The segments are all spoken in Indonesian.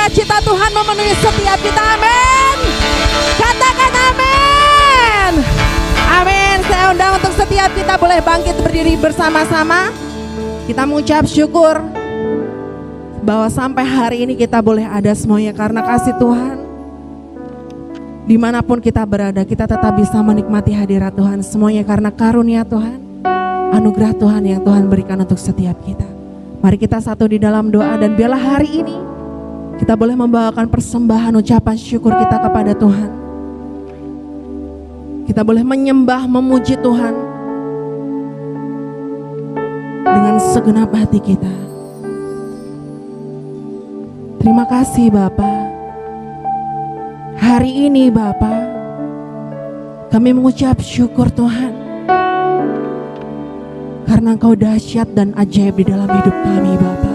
sukacita Tuhan memenuhi setiap kita. Amin. Katakan amin. Amin. Saya undang untuk setiap kita boleh bangkit berdiri bersama-sama. Kita mengucap syukur bahwa sampai hari ini kita boleh ada semuanya karena kasih Tuhan. Dimanapun kita berada, kita tetap bisa menikmati hadirat Tuhan. Semuanya karena karunia Tuhan, anugerah Tuhan yang Tuhan berikan untuk setiap kita. Mari kita satu di dalam doa dan biarlah hari ini kita boleh membawakan persembahan ucapan syukur kita kepada Tuhan. Kita boleh menyembah, memuji Tuhan dengan segenap hati kita. Terima kasih Bapa. Hari ini Bapa, kami mengucap syukur Tuhan karena Engkau dahsyat dan ajaib di dalam hidup kami Bapa.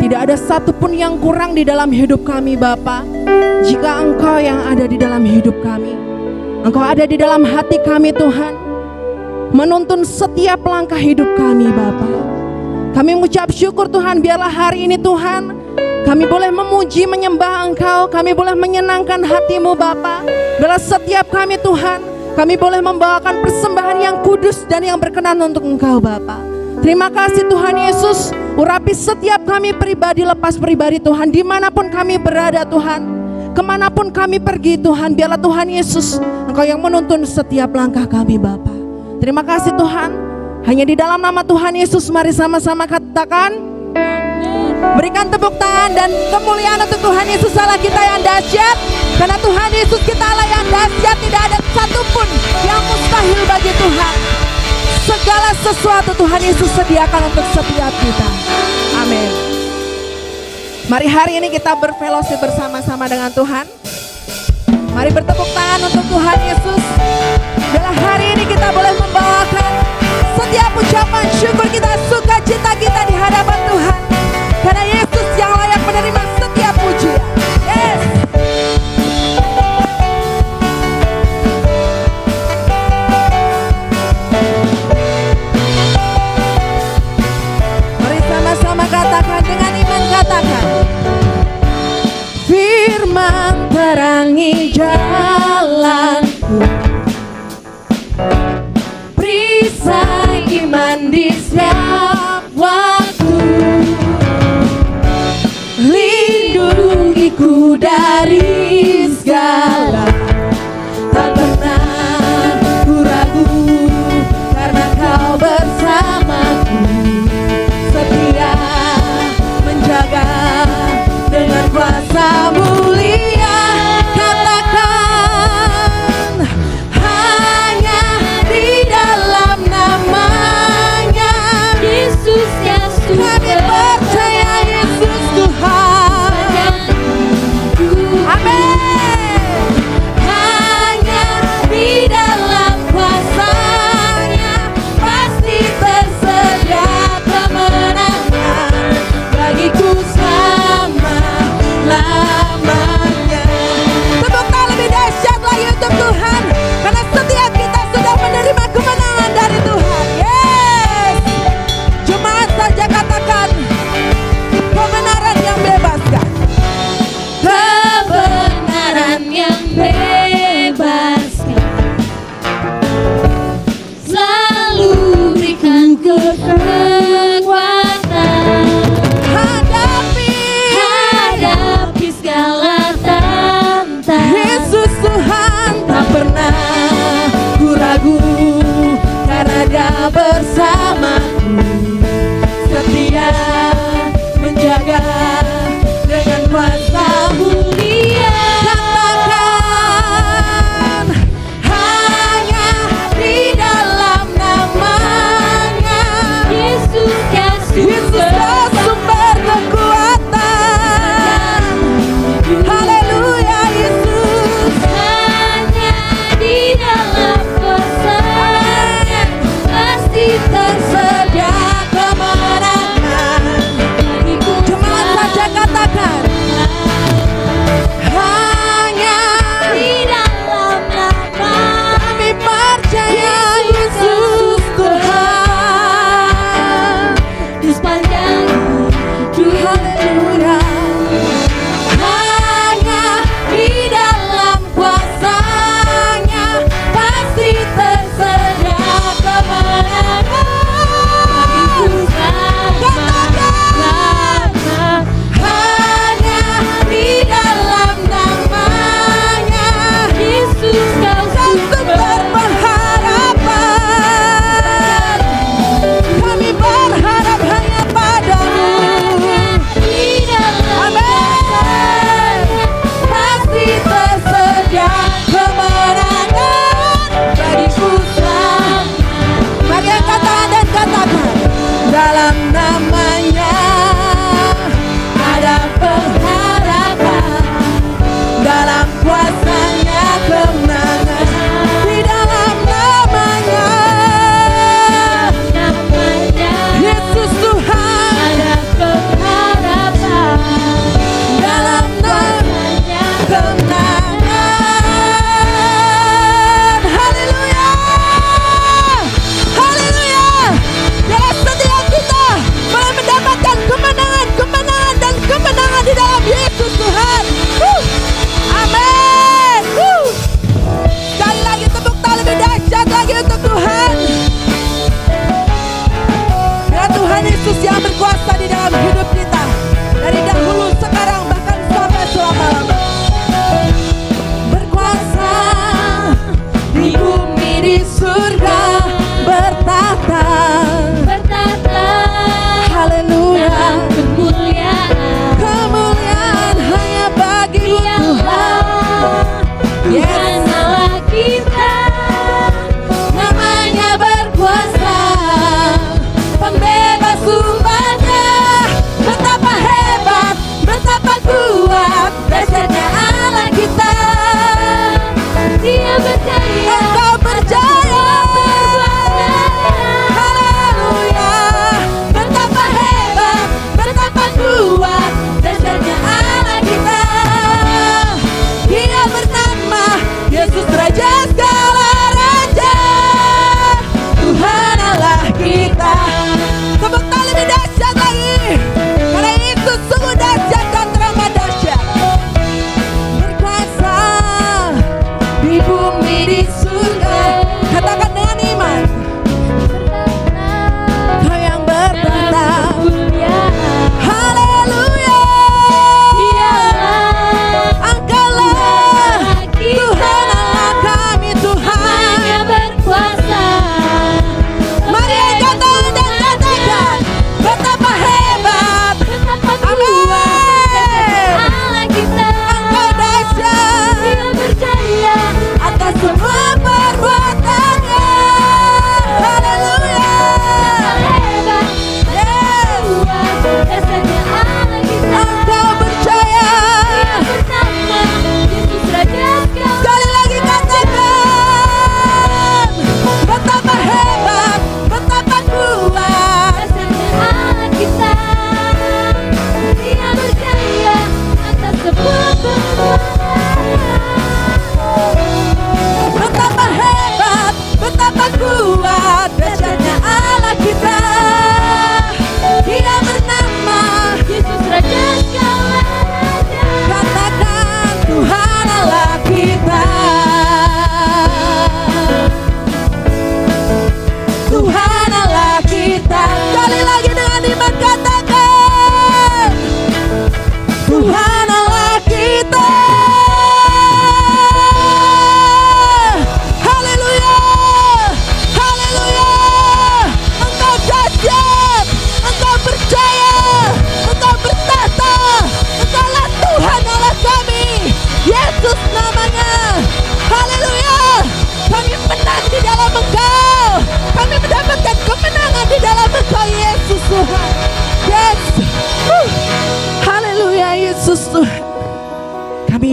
Tidak ada satupun yang kurang di dalam hidup kami Bapa. Jika Engkau yang ada di dalam hidup kami, Engkau ada di dalam hati kami Tuhan, menuntun setiap langkah hidup kami Bapa. Kami mengucap syukur Tuhan, biarlah hari ini Tuhan kami boleh memuji, menyembah Engkau, kami boleh menyenangkan hati-Mu Bapa. Biarlah setiap kami Tuhan, kami boleh membawakan persembahan yang kudus dan yang berkenan untuk Engkau Bapa. Terima kasih Tuhan Yesus, urapi setiap kami pribadi lepas pribadi Tuhan, dimanapun kami berada Tuhan, kemanapun kami pergi Tuhan, biarlah Tuhan Yesus Engkau yang menuntun setiap langkah kami Bapa. Terima kasih Tuhan, hanya di dalam nama Tuhan Yesus mari sama-sama katakan, berikan tepuk tangan dan kemuliaan untuk Tuhan Yesus Allah kita yang dahsyat. Karena Tuhan Yesus kita Allah yang dahsyat, tidak ada satupun yang mustahil bagi Tuhan. Segala sesuatu Tuhan Yesus sediakan untuk setiap kita. Amin. Mari hari ini kita berfellowship bersama-sama dengan Tuhan. Mari bertepuk tangan untuk Tuhan Yesus. Dalam hari ini kita boleh membawakan setiap ucapan syukur kita, sukacita kita di hadapan Tuhan. Karena Yesus yang layak menerima setiap pujian. Yes. Mari sama-sama katakan dengan iman, katakan. Firman terangi jalanku, perisai iman di setiap waktu. Lindungiku dari segala, tak pernah ku ragu, karena Kau bersamaku, setia menjaga dengan kuasa mulia. Katakan, hanya di dalam namanya Yesus yang kami percaya Yesus Tuhan. Amin. Hanya di dalam kuasa-Nya pasti tersedia kemenangan bagiku selama-lamanya. Tepuk tangan lebih dahsyat lagi untuk Tuhan, karena setiap kita sudah menerima kemenangan dari Tuhan. Yes. Jemaat saja katakan, kebenaran yang bebaskan. Kebenaran yang bebaskan, selalu berikan kekuatan. Hadapi segala tantangan. Yesus Tuhan, tak pernah ku ragu, karena Dia bersamaku, setia menjaga dengan kuasa mulia. Katakan, hanya di dalam namanya Yesus yang sumber kekuatan. Haleluya Yesus. Hanya di dalam kuasa-Nya pasti tersedia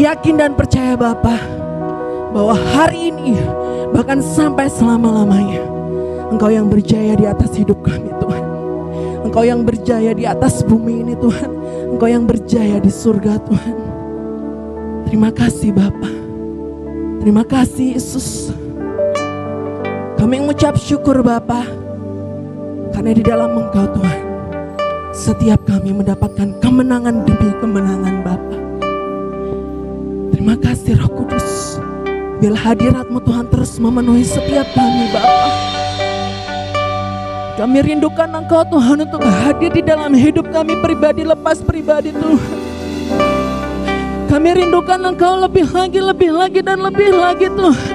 yakin dan percaya Bapa, bahwa hari ini bahkan sampai selama-lamanya Engkau yang berjaya di atas hidup kami Tuhan. Engkau yang berjaya di atas bumi ini Tuhan. Engkau yang berjaya di surga Tuhan. Terima kasih Bapa. Terima kasih Yesus. Kami mengucap syukur Bapa, karena di dalam Engkau Tuhan setiap kami mendapatkan kemenangan demi kemenangan Bapa. Terima kasih Roh Kudus. Biar hadirat-Mu Tuhan terus memenuhi setiap kami Bapa. Kami rindukan Engkau Tuhan untuk hadir di dalam hidup kami pribadi lepas pribadi Tuhan. Kami rindukan Engkau lebih lagi dan lebih lagi Tuhan.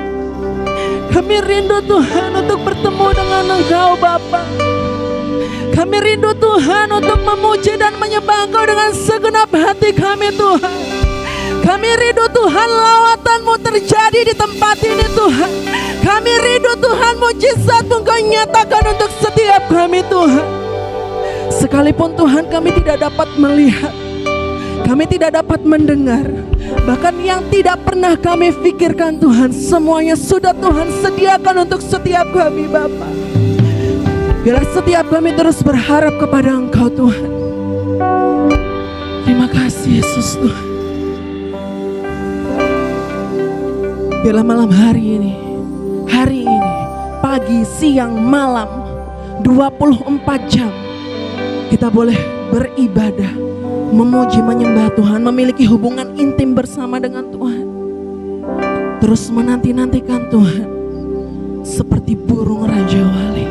Kami rindu Tuhan untuk bertemu dengan Engkau Bapa. Kami rindu Tuhan untuk memuji dan menyembah Engkau dengan segenap hati kami Tuhan. Kami rindu Tuhan lawatan-Mu terjadi di tempat ini Tuhan. Kami rindu Tuhan mujizat-Mu Engkau nyatakan untuk setiap kami Tuhan. Sekalipun Tuhan kami tidak dapat melihat, kami tidak dapat mendengar, bahkan yang tidak pernah kami pikirkan Tuhan, semuanya sudah Tuhan sediakan untuk setiap kami Bapa. Biarlah setiap kami terus berharap kepada Engkau Tuhan. Terima kasih Yesus Tuhan. Biarlah malam hari ini, pagi, siang, malam, 24 jam kita boleh beribadah, memuji, menyembah Tuhan, memiliki hubungan intim bersama dengan Tuhan. Terus menanti-nantikan Tuhan seperti burung Raja Wali.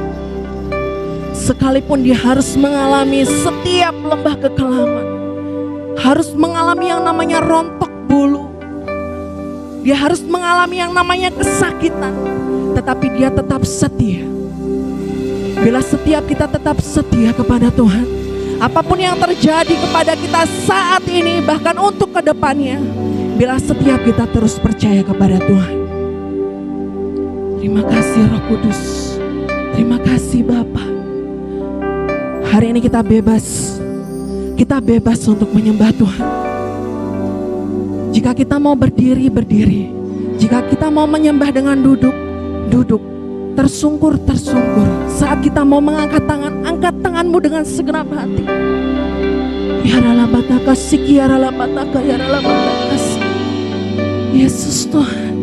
Sekalipun dia harus mengalami setiap lembah kekelaman, harus mengalami yang namanya rontok bulu, dia harus mengalami yang namanya kesakitan, tetapi dia tetap setia. Bila setiap kita tetap setia kepada Tuhan, apapun yang terjadi kepada kita saat ini, bahkan untuk kedepannya, bila setiap kita terus percaya kepada Tuhan. Terima kasih Roh Kudus. Terima kasih Bapa. Hari ini kita bebas untuk menyembah Tuhan. Jika kita mau berdiri, berdiri. Jika kita mau menyembah dengan duduk, duduk. Tersungkur, tersungkur. Saat kita mau mengangkat tangan, angkat tanganmu dengan segenap hati. Ya ralabataka siki, ya ralabataka, ya ralabataka siki. Yesus Tuhan.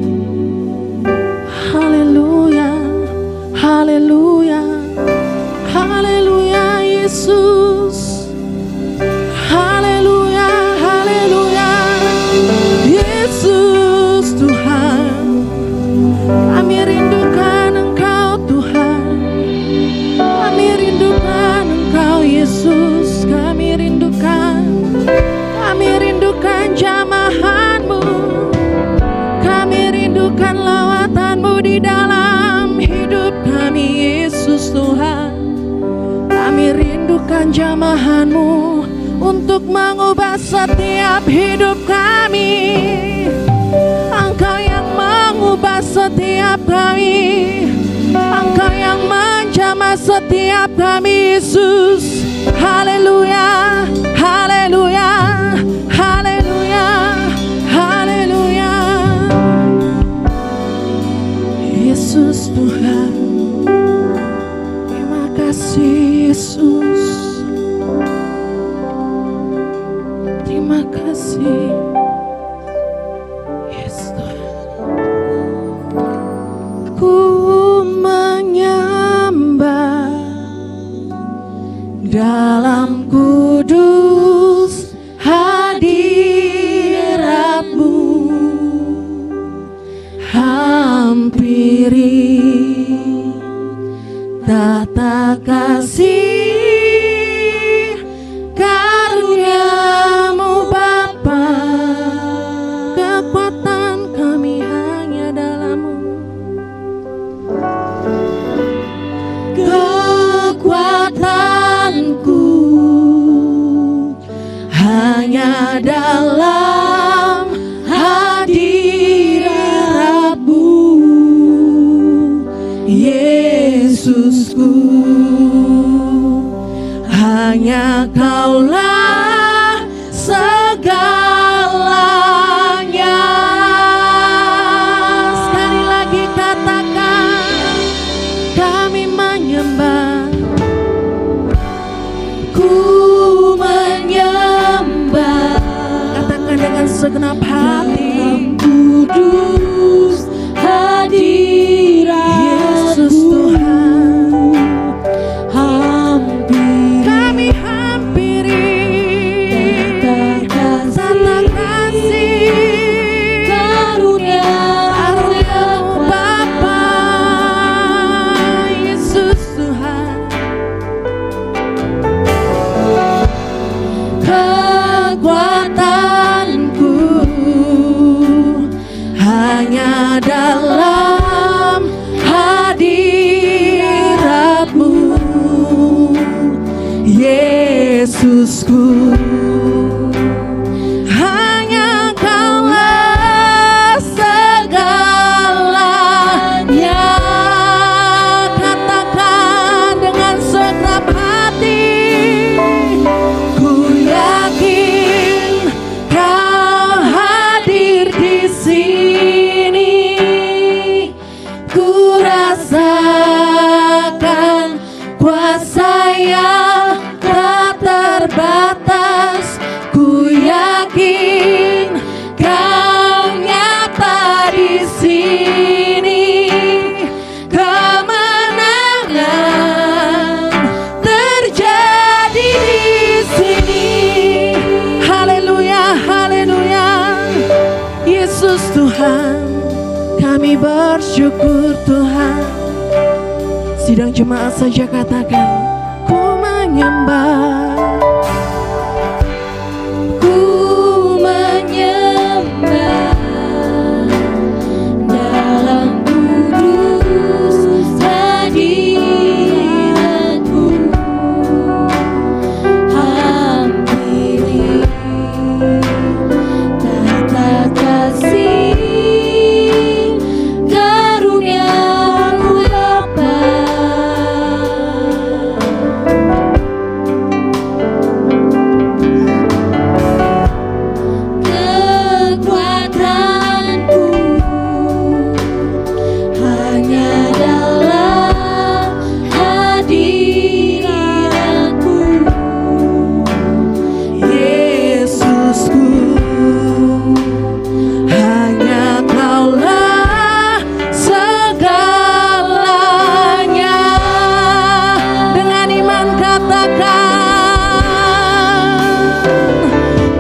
Haleluya, haleluya, haleluya Yesus. Haleluya, haleluya Yesus Tuhan. Kami rindukan Engkau Tuhan. Kami rindukan Engkau Yesus. Kami rindukan jamahan-Mu. Kami rindukan lawatan-Mu di dalam hidup kami Yesus Tuhan. Kami rindukan jamahan-Mu untuk mengubah setiap hidup kami. Engkau yang mengubah setiap kami. Engkau yang menjamah setiap kami Yesus. Haleluya, haleluya, haleluya, haleluya Yesus Tuhan. Terima kasih Yesus. Terima kasih Yesus Tuhan. Ku menyembah dalam kudus hadirat-Mu. Hampiri tata kasih karunia-Mu Bapa. Kekuatan kami hanya dalam-Mu. Kekuatanku hanya dalam hadirat-Mu Yesusku. Hanya Kaulah segalanya. dalam hadirat-Mu, Yesusku. Hanya Kaulah segalanya. Katakan dengan segenap hati, ku yakin Kau hadir di sini. Ku rasakan kuasa yang tak terbatas. Ku yakin Kau nyata di sini. Kemenangan terjadi di sini. Haleluya, haleluya. Yesus Tuhan, kami bersyukur Tuhan. Sidang jemaat saja katakan, ku menyembah, ku menyembah dalam kudus hadirat-Mu. Hampiri tata kasih karunia-Mu Bapa. Kekuatanku hanya dalam hadirat-Mu, Yesusku. Hanya Kaulah segalanya. Dengan iman katakan,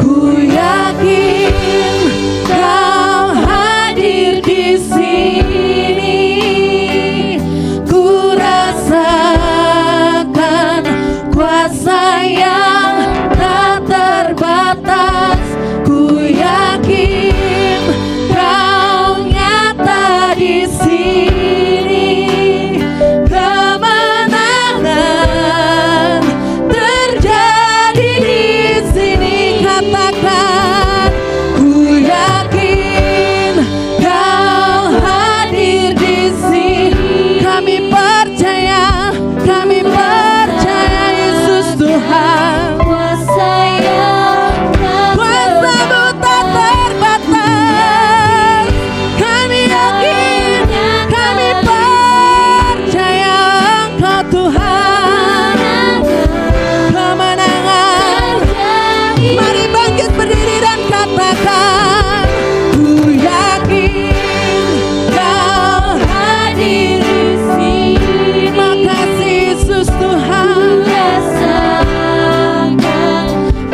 ku yakin Kau hadir di sini. Ku rasakan kuasa yang tak terbatas. Ku yakin Kau nyata di sini. Kemenangan terjadi di sini. Katakan, ku yakin Kau hadir di sini. Kami percaya Yesus Tuhan. Kuasa Kuasa-Mu tak terbatas. Kami yakin, kami percaya Engkau Tuhan. Kemenangan. Mari bangkit berdiri dan katakan, ku yakin Kau hadir di sini. Makasih Yesus Tuhan. Rasakan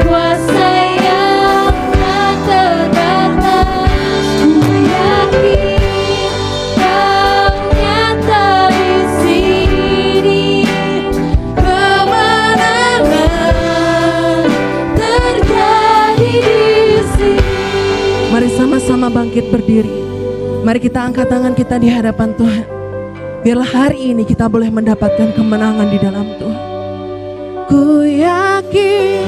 kuasa yang tak terbatas. Ku yakin Kau nyata di sini. Kemenangan terjadi di sini. Mari sama-sama bangkit berdiri. Mari kita angkat tangan kita di hadapan Tuhan. Biarlah hari ini kita boleh mendapatkan kemenangan di dalam Tuhan. Ku yakin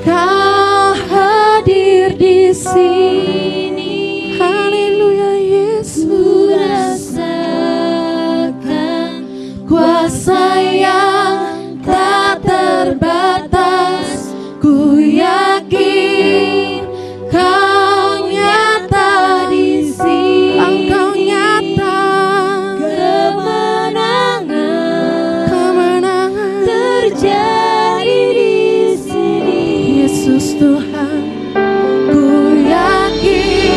Kau hadir di sini. Haleluya Yesus. Ku rasakan kuasa yang tak terbatas. Ku yakin Kau nyata di sini. Engkau nyata. Kemenangan terjadi di sini. Yesus Tuhan, ku yakin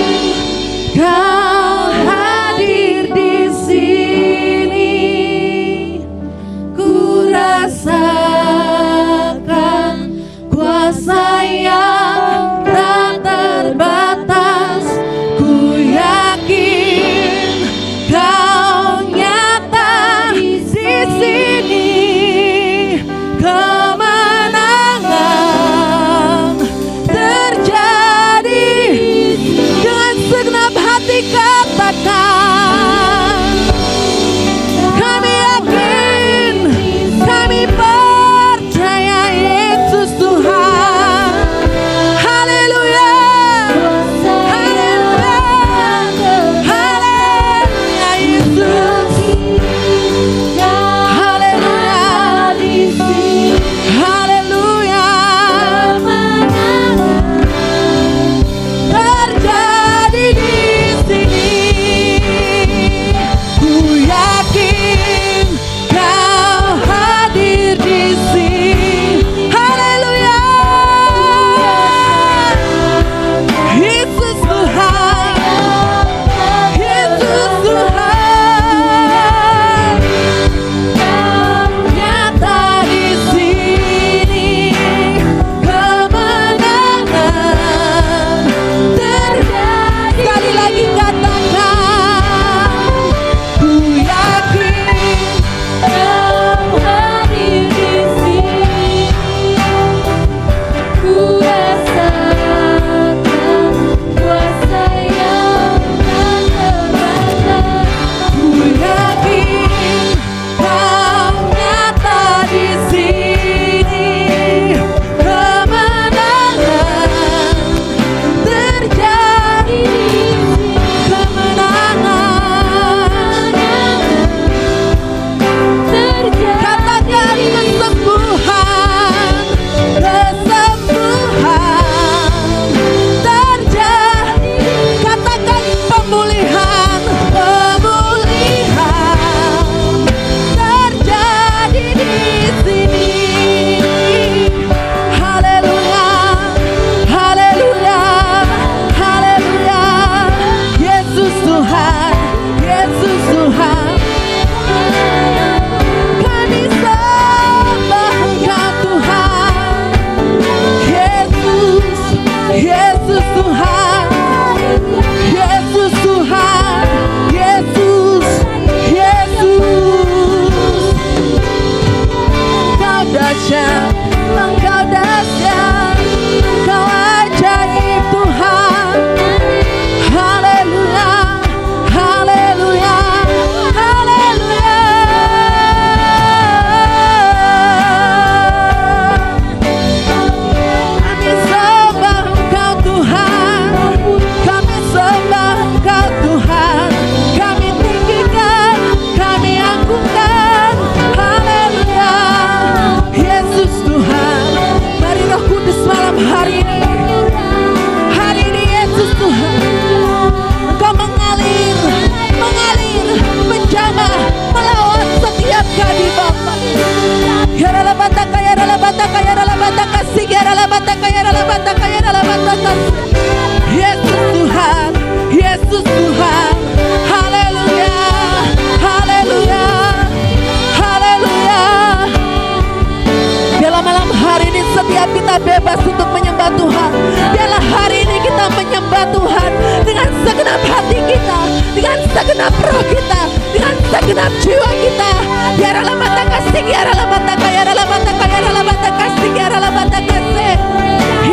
segenap roh kita, dengan segenap jiwa kita. Biarlah mata kasih, biarlah mata kaya, biarlah mata kaya, biarlah mata kasih, biarlah mata kasih,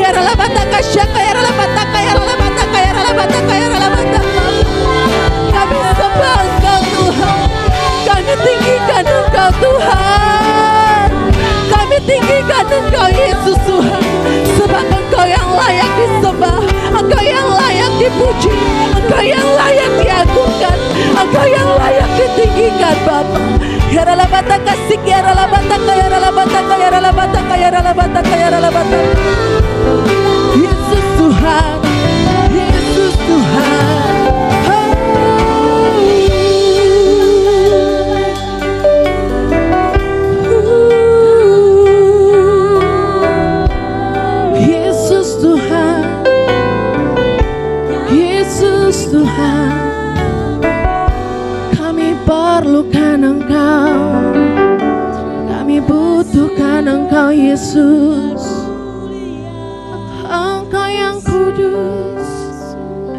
biarlah mata kasih, biarlah mata kaya, biarlah mata kaya, biarlah mata kaya, biarlah mata. Kami sembah Engkau Tuhan, kami tinggikan Engkau Tuhan, kami tinggikan Engkau Yesus Tuhan, sebab Engkau yang layak disembah, Engkau yang layak dipuji, Engkau yang layak diagungkan, Engkau yang layak ditinggikan Bapa. Ya rala bata kasih, ya rala bata kaya, rala bata kaya, rala bata kaya, rala bata kaya, rala bata. Yesus Tuhan, Yesus Tuhan. Yesus Tuhan, Yesus Tuhan, kami perlukan Engkau, kami butuhkan Engkau Yesus. Engkau yang kudus,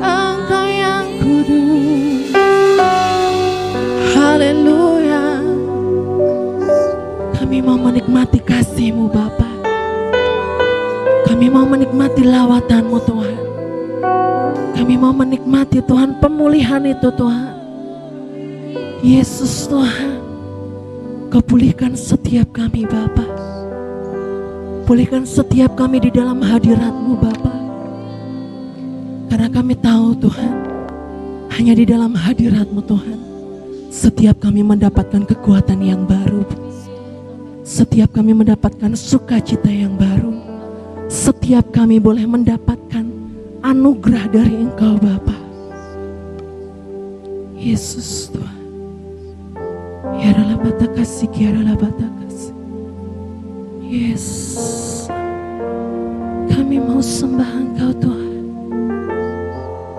Engkau yang kudus. Haleluya. Kami mau menikmati kasih-Mu Bapa, kami mau menikmati lawatan-Mu Tuhan, kami mau menikmati Tuhan pemulihan itu Tuhan. Yesus Tuhan, Kau pulihkan setiap kami Bapa, pulihkan setiap kami di dalam hadirat-Mu Bapa, karena kami tahu Tuhan, hanya di dalam hadirat-Mu Tuhan, setiap kami mendapatkan kekuatan yang baru, setiap kami mendapatkan sukacita yang baru, setiap kami boleh mendapatkan anugerah dari Engkau Bapa. Yesus Tuhan, ya rala bata kasih, ya rala bata kasih. Yes, kami mau sembah Engkau Tuhan,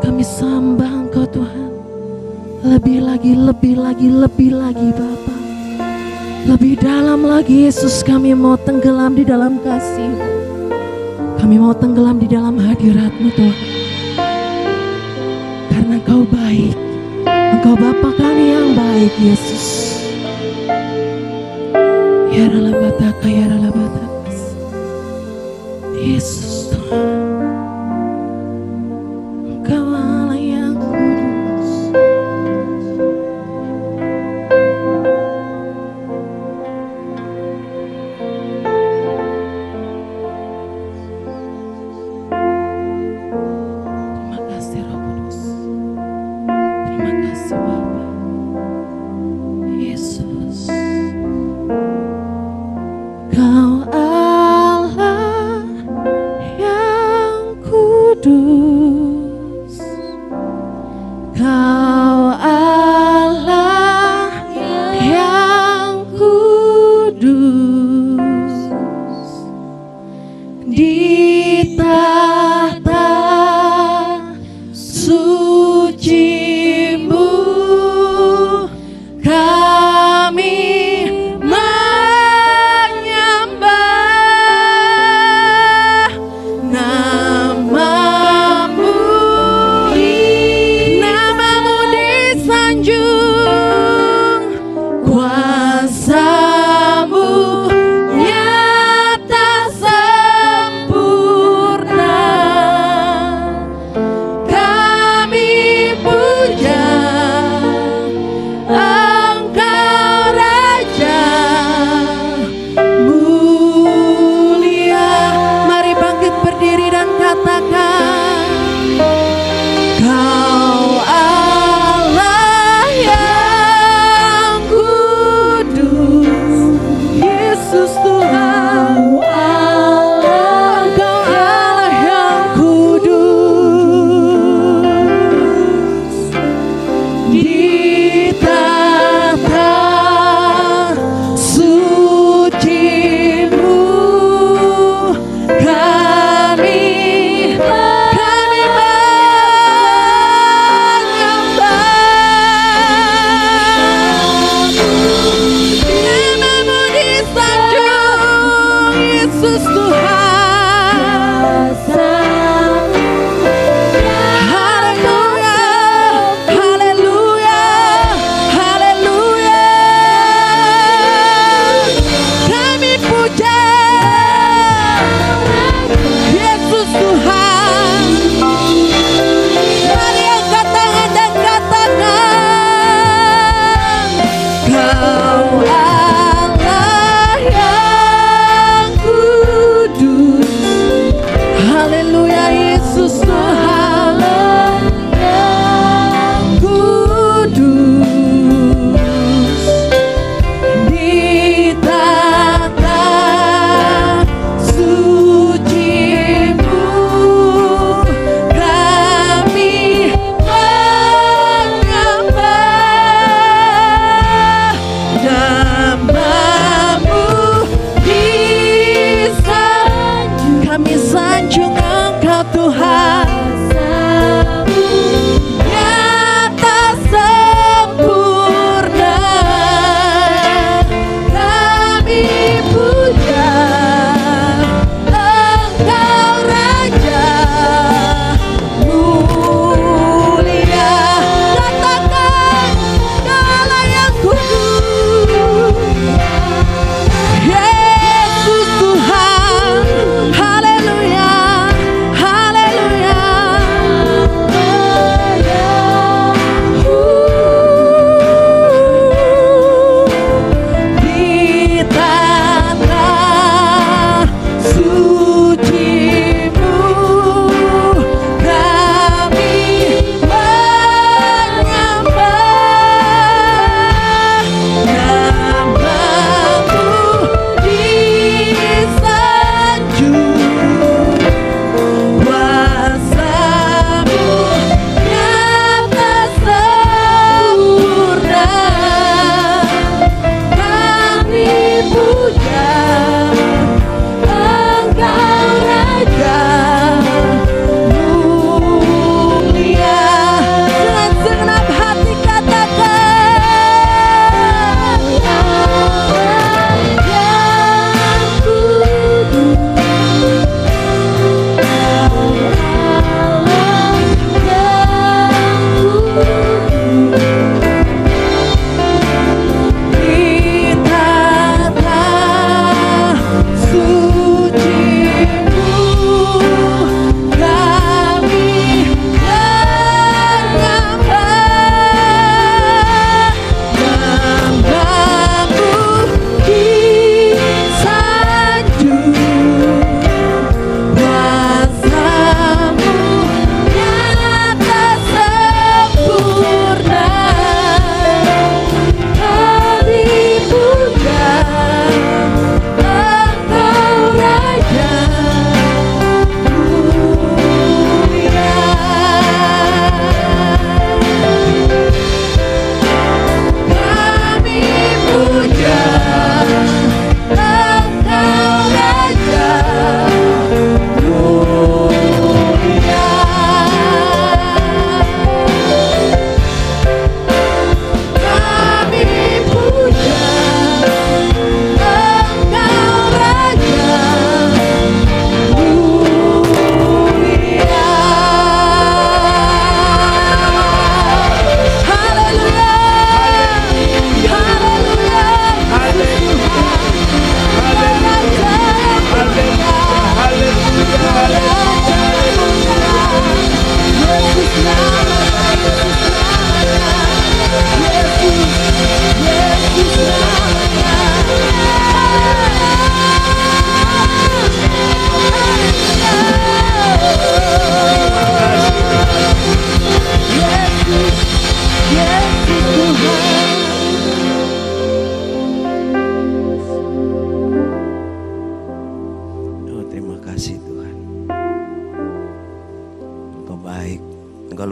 kami sembah Engkau Tuhan, lebih lagi, lebih lagi, lebih lagi Bapa, lebih dalam lagi Yesus. Kami mau tenggelam di dalam kasih, kami mau tenggelam di dalam hadirat-Mu Tuhan, karena Engkau baik, Engkau Bapa kami yang baik Yesus. Ya rala bataka, ya rala bataka, Yesus Tuhan, Engkau Allah yang kudus. Terima kasih Roh Kudus, terima kasih Bapa. Yesus,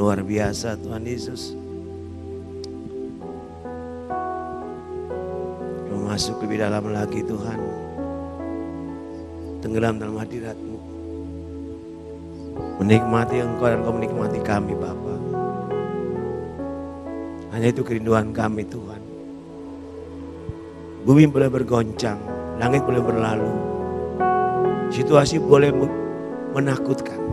luar biasa Tuhan Yesus. Kau masuk lebih dalam lagi Tuhan. Tenggelam dalam hadirat-Mu. Menikmati Engkau dan Kau menikmati kami Bapa. Hanya itu kerinduan kami Tuhan. Bumi boleh bergoncang, langit boleh berlalu. Situasi boleh menakutkan.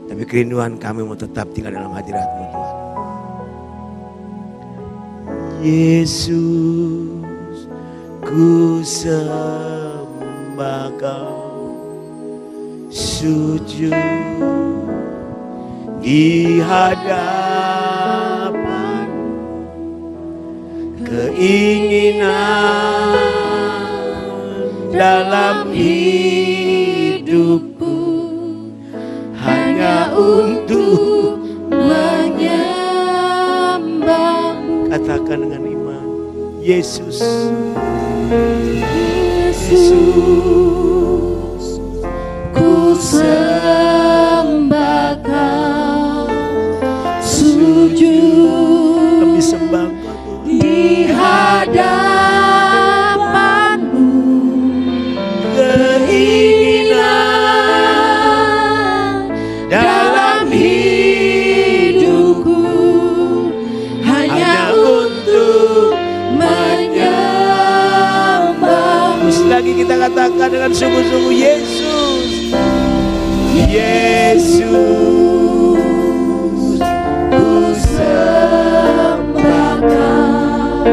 Tapi kerinduan kami mau tetap tinggal dalam hadirat-Mu Tuhan. Yesus, ku sembah Kau, sujud di hadapan, keinginan dalam hidupku hanya untuk menyembah-Mu. Katakan dengan iman, Yesus, Yesus, ku sembah Kau, sujud kami sembah di hadapan-Mu, keinginan dalam hidupku hanya untuk menyembah-Mu. Lagi kita katakan dengan sungguh-sungguh, Yesus, Yesus, ku sembah Kau,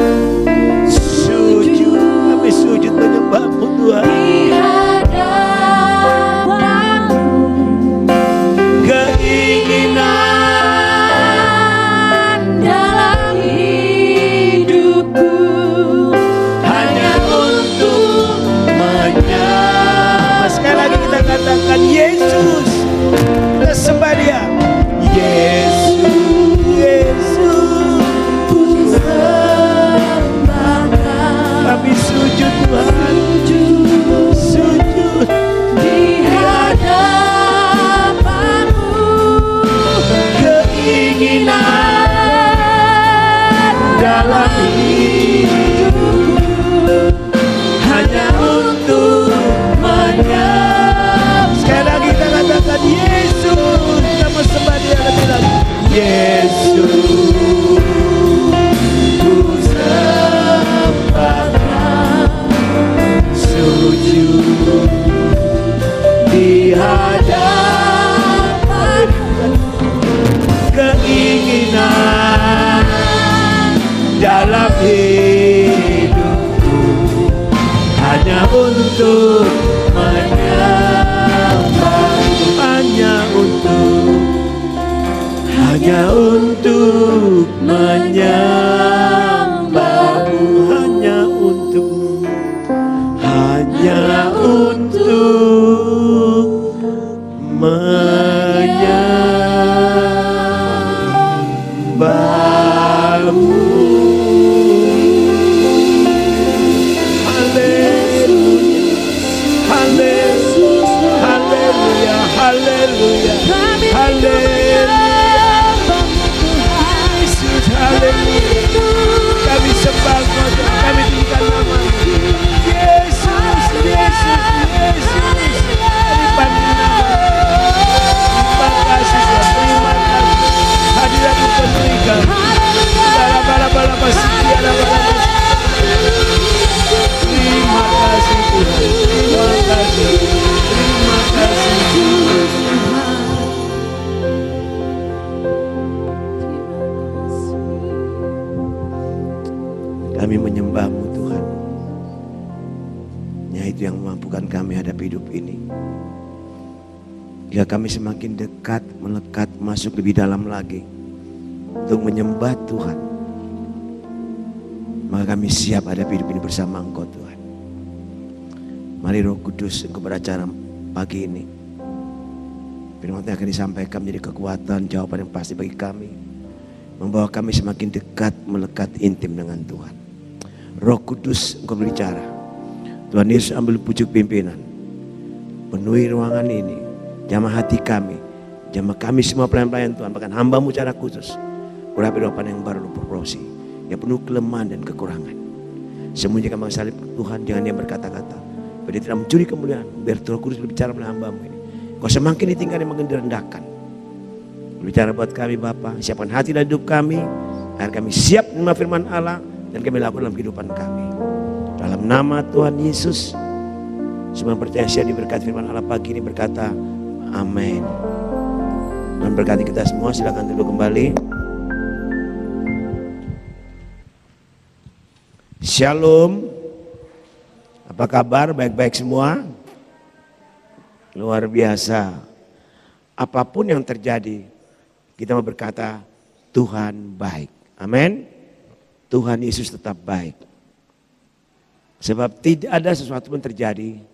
sujud, kami sujud menyembah-Mu Tuhan. Di hadapan-Mu, keinginan dalam hidupku hanya untuk menyembah. Sekali lagi kita katakan, Yesus, kita sembah Dia. Yesus, Yesus, ku sembah Kau. Kami sujud Tuhan, sujud di hadapan-Mu, keinginan dalam hidupku hanya untuk menyembah. Sekali lagi kita katakan, Yesus, kita mau sembah Dia lebih lagi. Yesus, ku sembah Kau, sujud di hadapan, keinginan dalam hidupku hanya untuk menyembah, hanya untuk menyembah-Mu, hanya untuk menyembah-Mu. Haleluya, haleluya, haleluya, Yesus, haleluya. Kami sembah Kau, kami tinggikan nama-Mu. Yesus, Yesus, Yesus, kami panggil nama-Mu. Terima kasih Tuhan, terima kasih. Hadirat-Mu penuhi kami. Terima kasih Tuhan, terima kasih, terima kasih Tuhan. Kami menyembah-Mu Tuhan. Hanya itu yang memampukan kami hadapi hidup ini. Jika kami semakin dekat, melekat, masuk lebih dalam lagi untuk menyembah Tuhan, maka kami siap hadapi hidup ini bersama Engkau Tuhan. Mari Roh Kudus Engkau beracara pagi ini. Firman yang akan disampaikan menjadi kekuatan, jawaban yang pasti bagi kami, membawa kami semakin dekat, melekat, intim dengan Tuhan. Roh Kudus Engkau berbicara. Tuhan Yesus ambil pucuk pimpinan, penuhi ruangan ini, jamah hati kami, Jamah kami semua pelayan-pelayan Tuhan, bahkan hamba-Mu secara khusus. Urapi ropan yang baru berprosi, yang penuh kelemahan dan kekurangan. Sembunyikan bangsa salib Tuhan, jangan dia berkata-kata. Biar dia tidak mencuri kemuliaan, biar Roh Kudus berbicara melalui hamba-Mu ini. Kau semakin ditinggalkan, makin direndahkan. Berbicara buat kami Bapa, siapkan hati dan hidup kami, agar kami siap menerima firman Allah, dan kami lakukan dalam kehidupan kami. Dalam nama Tuhan Yesus, semua percaya siap diberkati firman Allah pagi ini berkata, amin. Dan berkati kita semua, silakan duduk kembali. Shalom. Apa kabar? Baik-baik semua? Luar biasa. Apapun yang terjadi, kita mau berkata Tuhan baik. Amin. Tuhan Yesus tetap baik. Sebab tidak ada sesuatu pun terjadi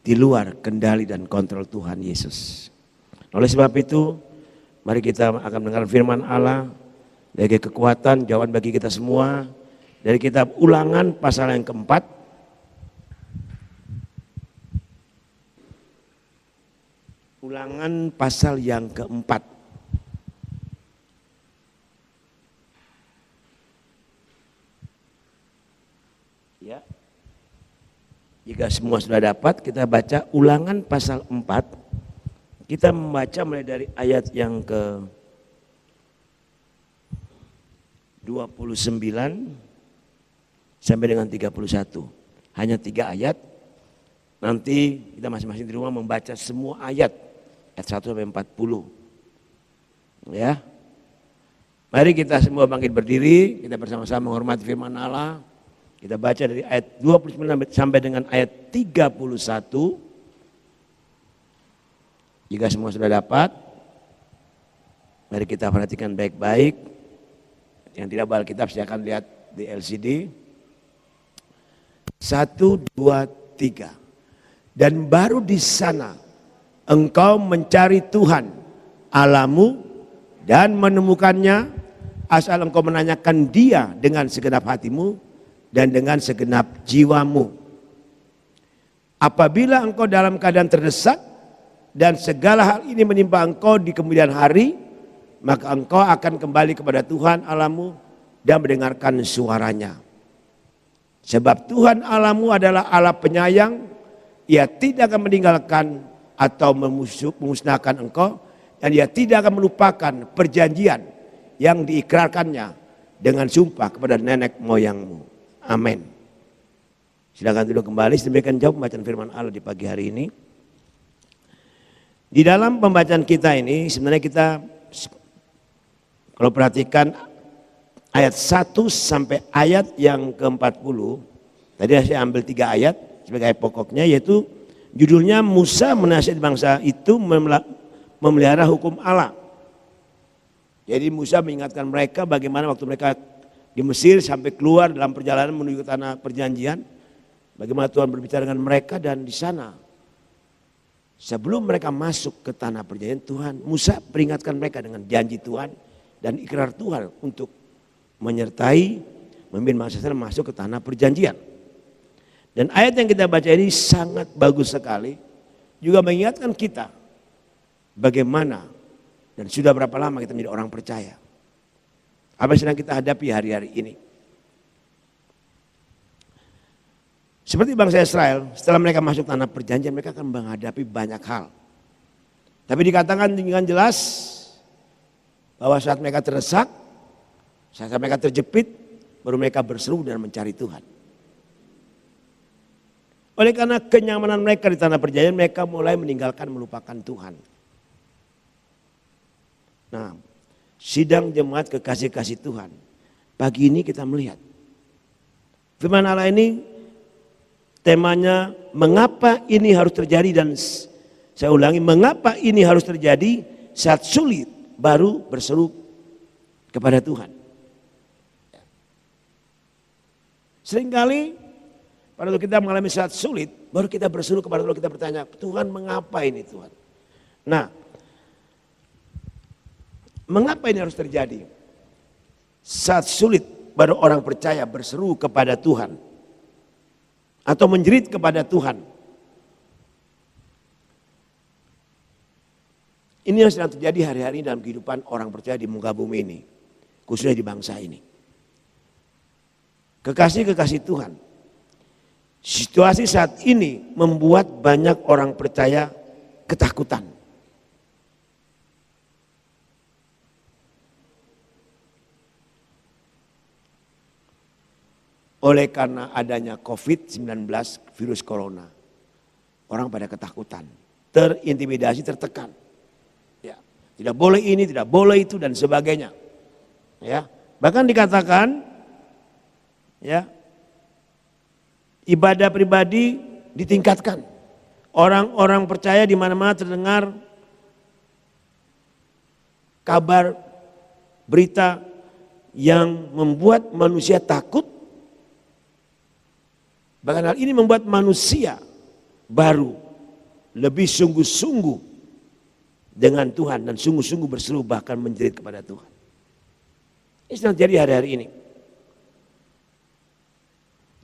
di luar kendali dan kontrol Tuhan Yesus. Oleh sebab itu, mari kita akan mendengar firman Allah dari kekuatan, jawaban bagi kita semua dari kitab Ulangan pasal yang keempat. Ulangan pasal yang keempat. Ya. Jika semua sudah dapat, kita baca Ulangan pasal 4. Kita membaca mulai dari ayat yang ke 29 sampai dengan 31. Hanya 3 ayat. Nanti kita masing-masing di rumah membaca semua ayat 1 sampai 40. Ya. Mari kita semua bangkit berdiri, kita bersama-sama menghormati firman Allah. Kita baca dari ayat 29 sampai dengan ayat 31. Jika semua sudah dapat, mari kita perhatikan baik-baik. Yang tidak bawa Alkitab silakan lihat di LCD. 1, 2, 3. Dan baru di sana engkau mencari Tuhan Allahmu dan menemukannya, asal engkau menanyakan Dia dengan segenap hatimu dan dengan segenap jiwamu. Apabila engkau dalam keadaan terdesak dan segala hal ini menimpa engkau di kemudian hari, maka engkau akan kembali kepada Tuhan Allahmu dan mendengarkan suaranya. Sebab Tuhan Allahmu adalah Allah penyayang, Ia tidak akan meninggalkan atau memusnahkan engkau, dan Ia tidak akan melupakan perjanjian yang diikrarkannya dengan sumpah kepada nenek moyangmu. Amin. Silakan duduk kembali. Demikian jauh pembacaan firman Allah di pagi hari ini. Di dalam pembacaan kita ini sebenarnya kita kalau perhatikan ayat 1 sampai ayat yang ke-40. Tadi saya ambil 3 ayat sebagai ayat pokoknya, yaitu judulnya Musa menasihati bangsa itu memelihara hukum Allah. Jadi Musa mengingatkan mereka bagaimana waktu mereka di Mesir sampai keluar dalam perjalanan menuju ke tanah perjanjian, bagaimana Tuhan berbicara dengan mereka, dan di sana sebelum mereka masuk ke tanah perjanjian, Tuhan Musa peringatkan mereka dengan janji Tuhan dan ikrar Tuhan untuk menyertai memimpin bangsa Israel masuk ke tanah perjanjian. Dan ayat yang kita baca ini sangat bagus sekali, juga mengingatkan kita bagaimana dan sudah berapa lama kita menjadi orang percaya. Apa yang sedang kita hadapi hari-hari ini. Seperti bangsa Israel, setelah mereka masuk tanah perjanjian, mereka akan menghadapi banyak hal. Tapi dikatakan dengan jelas bahwa saat mereka terdesak, saat mereka terjepit, baru mereka berseru dan mencari Tuhan. Oleh karena kenyamanan mereka di tanah perjanjian, mereka mulai meninggalkan, melupakan Tuhan. Nah, sidang jemaat kekasih-kasih Tuhan, pagi ini kita melihat firman Allah ini temanya mengapa ini harus terjadi, dan saya ulangi, mengapa ini harus terjadi saat sulit baru berseru kepada Tuhan. Seringkali pada waktu kita mengalami saat sulit baru kita berseru kepada Tuhan, kita bertanya, Tuhan mengapa ini Tuhan? Nah, mengapa ini harus terjadi? Saat sulit baru orang percaya berseru kepada Tuhan atau menjerit kepada Tuhan. Ini yang sedang terjadi hari-hari ini dalam kehidupan orang percaya di muka bumi ini. Khususnya di bangsa ini. Kekasih-kekasih Tuhan. Situasi saat ini membuat banyak orang percaya ketakutan. Oleh karena adanya COVID-19, virus corona. Orang pada ketakutan, terintimidasi, tertekan. Ya, tidak boleh ini, tidak boleh itu dan sebagainya. Ya, bahkan dikatakan ya, ibadah pribadi ditingkatkan. Orang-orang percaya di mana-mana terdengar kabar berita yang membuat manusia takut. Bahkan hal ini membuat manusia baru lebih sungguh-sungguh dengan Tuhan dan sungguh-sungguh berseru bahkan menjerit kepada Tuhan. Ini sedang terjadi hari-hari ini.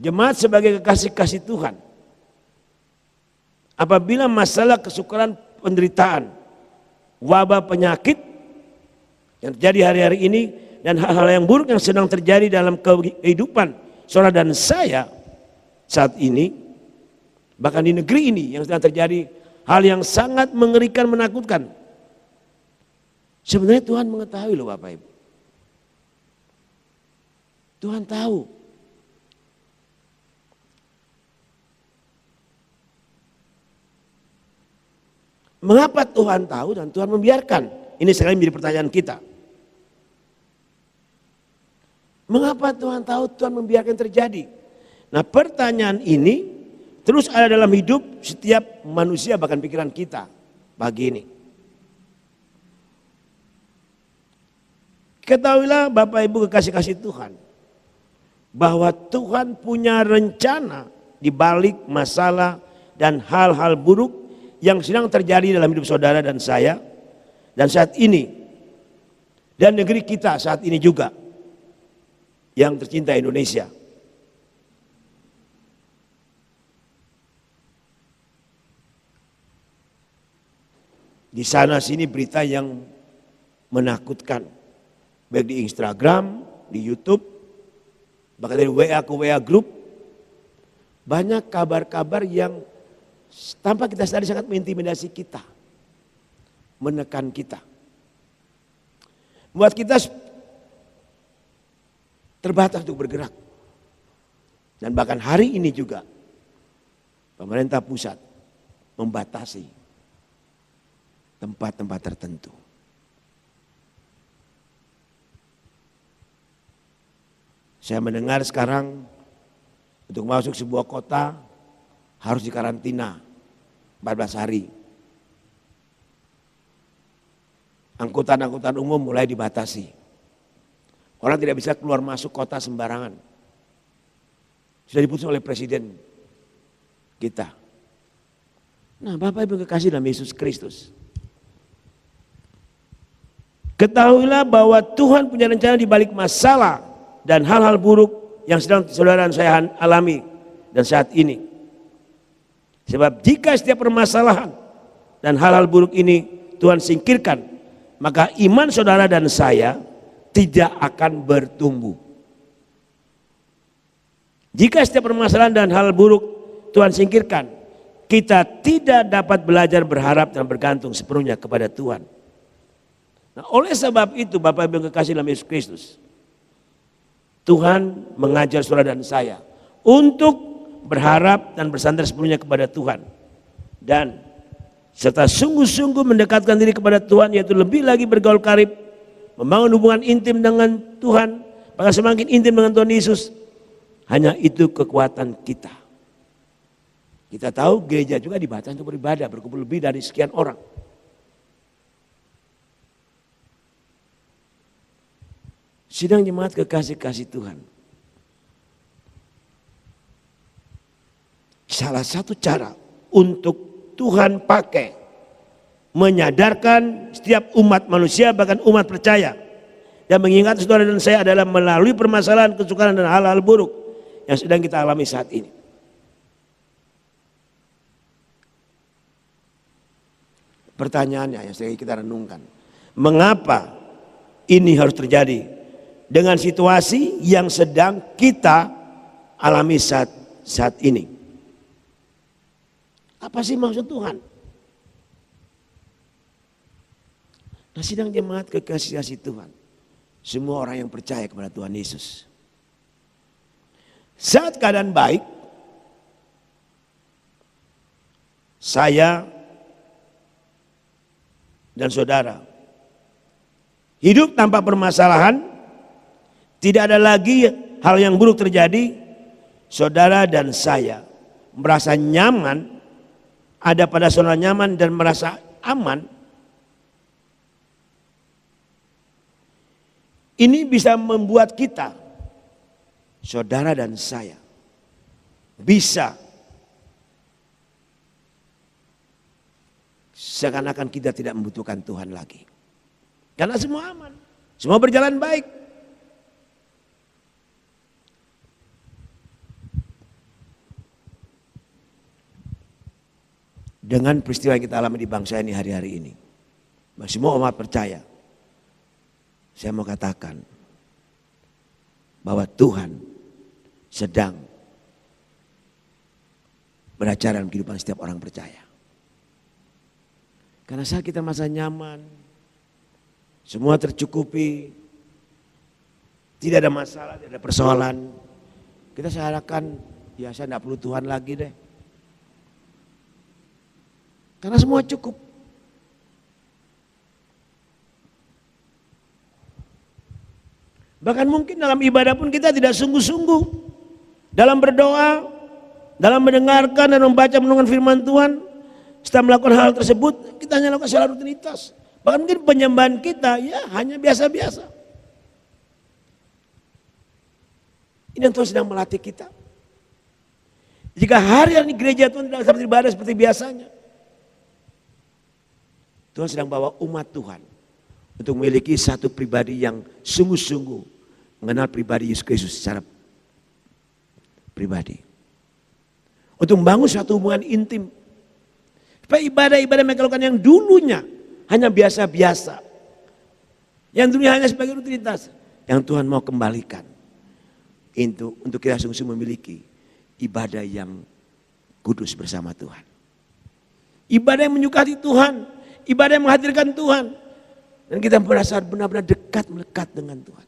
Jemaat sebagai kekasih-kasih Tuhan, apabila masalah kesukaran, penderitaan, wabah penyakit yang terjadi hari-hari ini dan hal-hal yang buruk yang sedang terjadi dalam kehidupan saudara dan saya saat ini, bahkan di negeri ini yang sedang terjadi hal yang sangat mengerikan, menakutkan. Sebenarnya Tuhan mengetahui loh Bapak Ibu. Tuhan tahu. Mengapa Tuhan tahu dan Tuhan membiarkan? Ini sekali menjadi pertanyaan kita. Mengapa Tuhan tahu, Tuhan membiarkan terjadi? Nah, pertanyaan ini terus ada dalam hidup setiap manusia, bahkan pikiran kita pagi ini. Ketahuilah Bapak Ibu kekasih-kasih Tuhan, bahwa Tuhan punya rencana di balik masalah dan hal-hal buruk yang sedang terjadi dalam hidup saudara dan saya, dan saat ini, dan negeri kita saat ini juga, yang tercinta Indonesia. Di sana sini berita yang menakutkan, baik di Instagram, di YouTube, bahkan dari WA ke WA group, banyak kabar-kabar yang tanpa kita sadari sangat mengintimidasi kita, menekan kita, membuat kita terbatas untuk bergerak. Dan bahkan hari ini juga pemerintah pusat membatasi tempat-tempat tertentu. Saya mendengar sekarang untuk masuk sebuah kota harus dikarantina 14 hari. Angkutan-angkutan umum mulai dibatasi. Orang tidak bisa keluar masuk kota sembarangan. Sudah diputus oleh presiden kita. Nah, Bapak Ibu kekasih dalam Yesus Kristus, ketahuilah bahwa Tuhan punya rencana di balik masalah dan hal-hal buruk yang sedang saudara dan saya alami dan saat ini. Sebab jika setiap permasalahan dan hal-hal buruk ini Tuhan singkirkan, maka iman saudara dan saya tidak akan bertumbuh. Jika setiap permasalahan dan hal buruk Tuhan singkirkan, kita tidak dapat belajar berharap dan bergantung sepenuhnya kepada Tuhan. Nah, oleh sebab itu Bapak Ibu yang kekasih dalam Yesus Kristus, Tuhan mengajar saudara dan saya untuk berharap dan bersandar sepenuhnya kepada Tuhan, dan serta sungguh-sungguh mendekatkan diri kepada Tuhan, yaitu lebih lagi bergaul karib, membangun hubungan intim dengan Tuhan, bahkan semakin intim dengan Tuhan Yesus. Hanya itu kekuatan kita. Kita tahu gereja juga dibatasi untuk beribadah, berkumpul lebih dari sekian orang. Sidang jemaat kekasih-kasih Tuhan, salah satu cara untuk Tuhan pakai menyadarkan setiap umat manusia, bahkan umat percaya, dan mengingat saudara dan saya adalah melalui permasalahan, kesukaran dan hal-hal buruk yang sedang kita alami saat ini. pertanyaannya yang sering kita renungkan. Mengapa ini harus terjadi dengan situasi yang sedang kita alami saat ini? Apa sih maksud Tuhan? Nah, sidang jemaat kekasih Tuhan, semua orang yang percaya kepada Tuhan Yesus, saat keadaan baik, saya dan saudara hidup tanpa permasalahan, tidak ada lagi hal yang buruk terjadi. Saudara dan saya merasa nyaman, ada pada zona nyaman dan merasa aman. Ini bisa membuat kita, saudara dan saya, bisa seakan-akan kita tidak membutuhkan Tuhan lagi. Karena semua aman, semua berjalan baik. Dengan peristiwa yang kita alami di bangsa ini hari-hari ini, semua umat percaya, saya mau katakan bahwa Tuhan sedang beracara dalam kehidupan setiap orang percaya. Karena saat kita masa nyaman, semua tercukupi, tidak ada masalah, tidak ada persoalan, kita seakan ya saya tidak perlu Tuhan lagi deh. Karena semua cukup. Bahkan mungkin dalam ibadah pun kita tidak sungguh-sungguh dalam berdoa, dalam mendengarkan dan membaca mendengarkan firman Tuhan. Setelah melakukan hal tersebut, kita hanya lakukan secara rutinitas. Bahkan mungkin penyembahan kita ya hanya biasa-biasa. Ini yang Tuhan sedang melatih kita. Jika hari-hari gereja Tuhan tidak seperti ibadah seperti biasanya, Tuhan sedang bawa umat Tuhan untuk memiliki satu pribadi yang sungguh-sungguh mengenal pribadi Yesus Kristus secara pribadi. Untuk membangun suatu hubungan intim. Supaya ibadah-ibadah mereka lakukan yang dulunya hanya biasa-biasa, yang dulunya hanya sebagai rutinitas, yang Tuhan mau kembalikan untuk kita sungguh-sungguh memiliki ibadah yang kudus bersama Tuhan. Ibadah yang menyukai Tuhan, ibadah yang menghadirkan Tuhan, dan kita merasa benar-benar dekat melekat dengan Tuhan.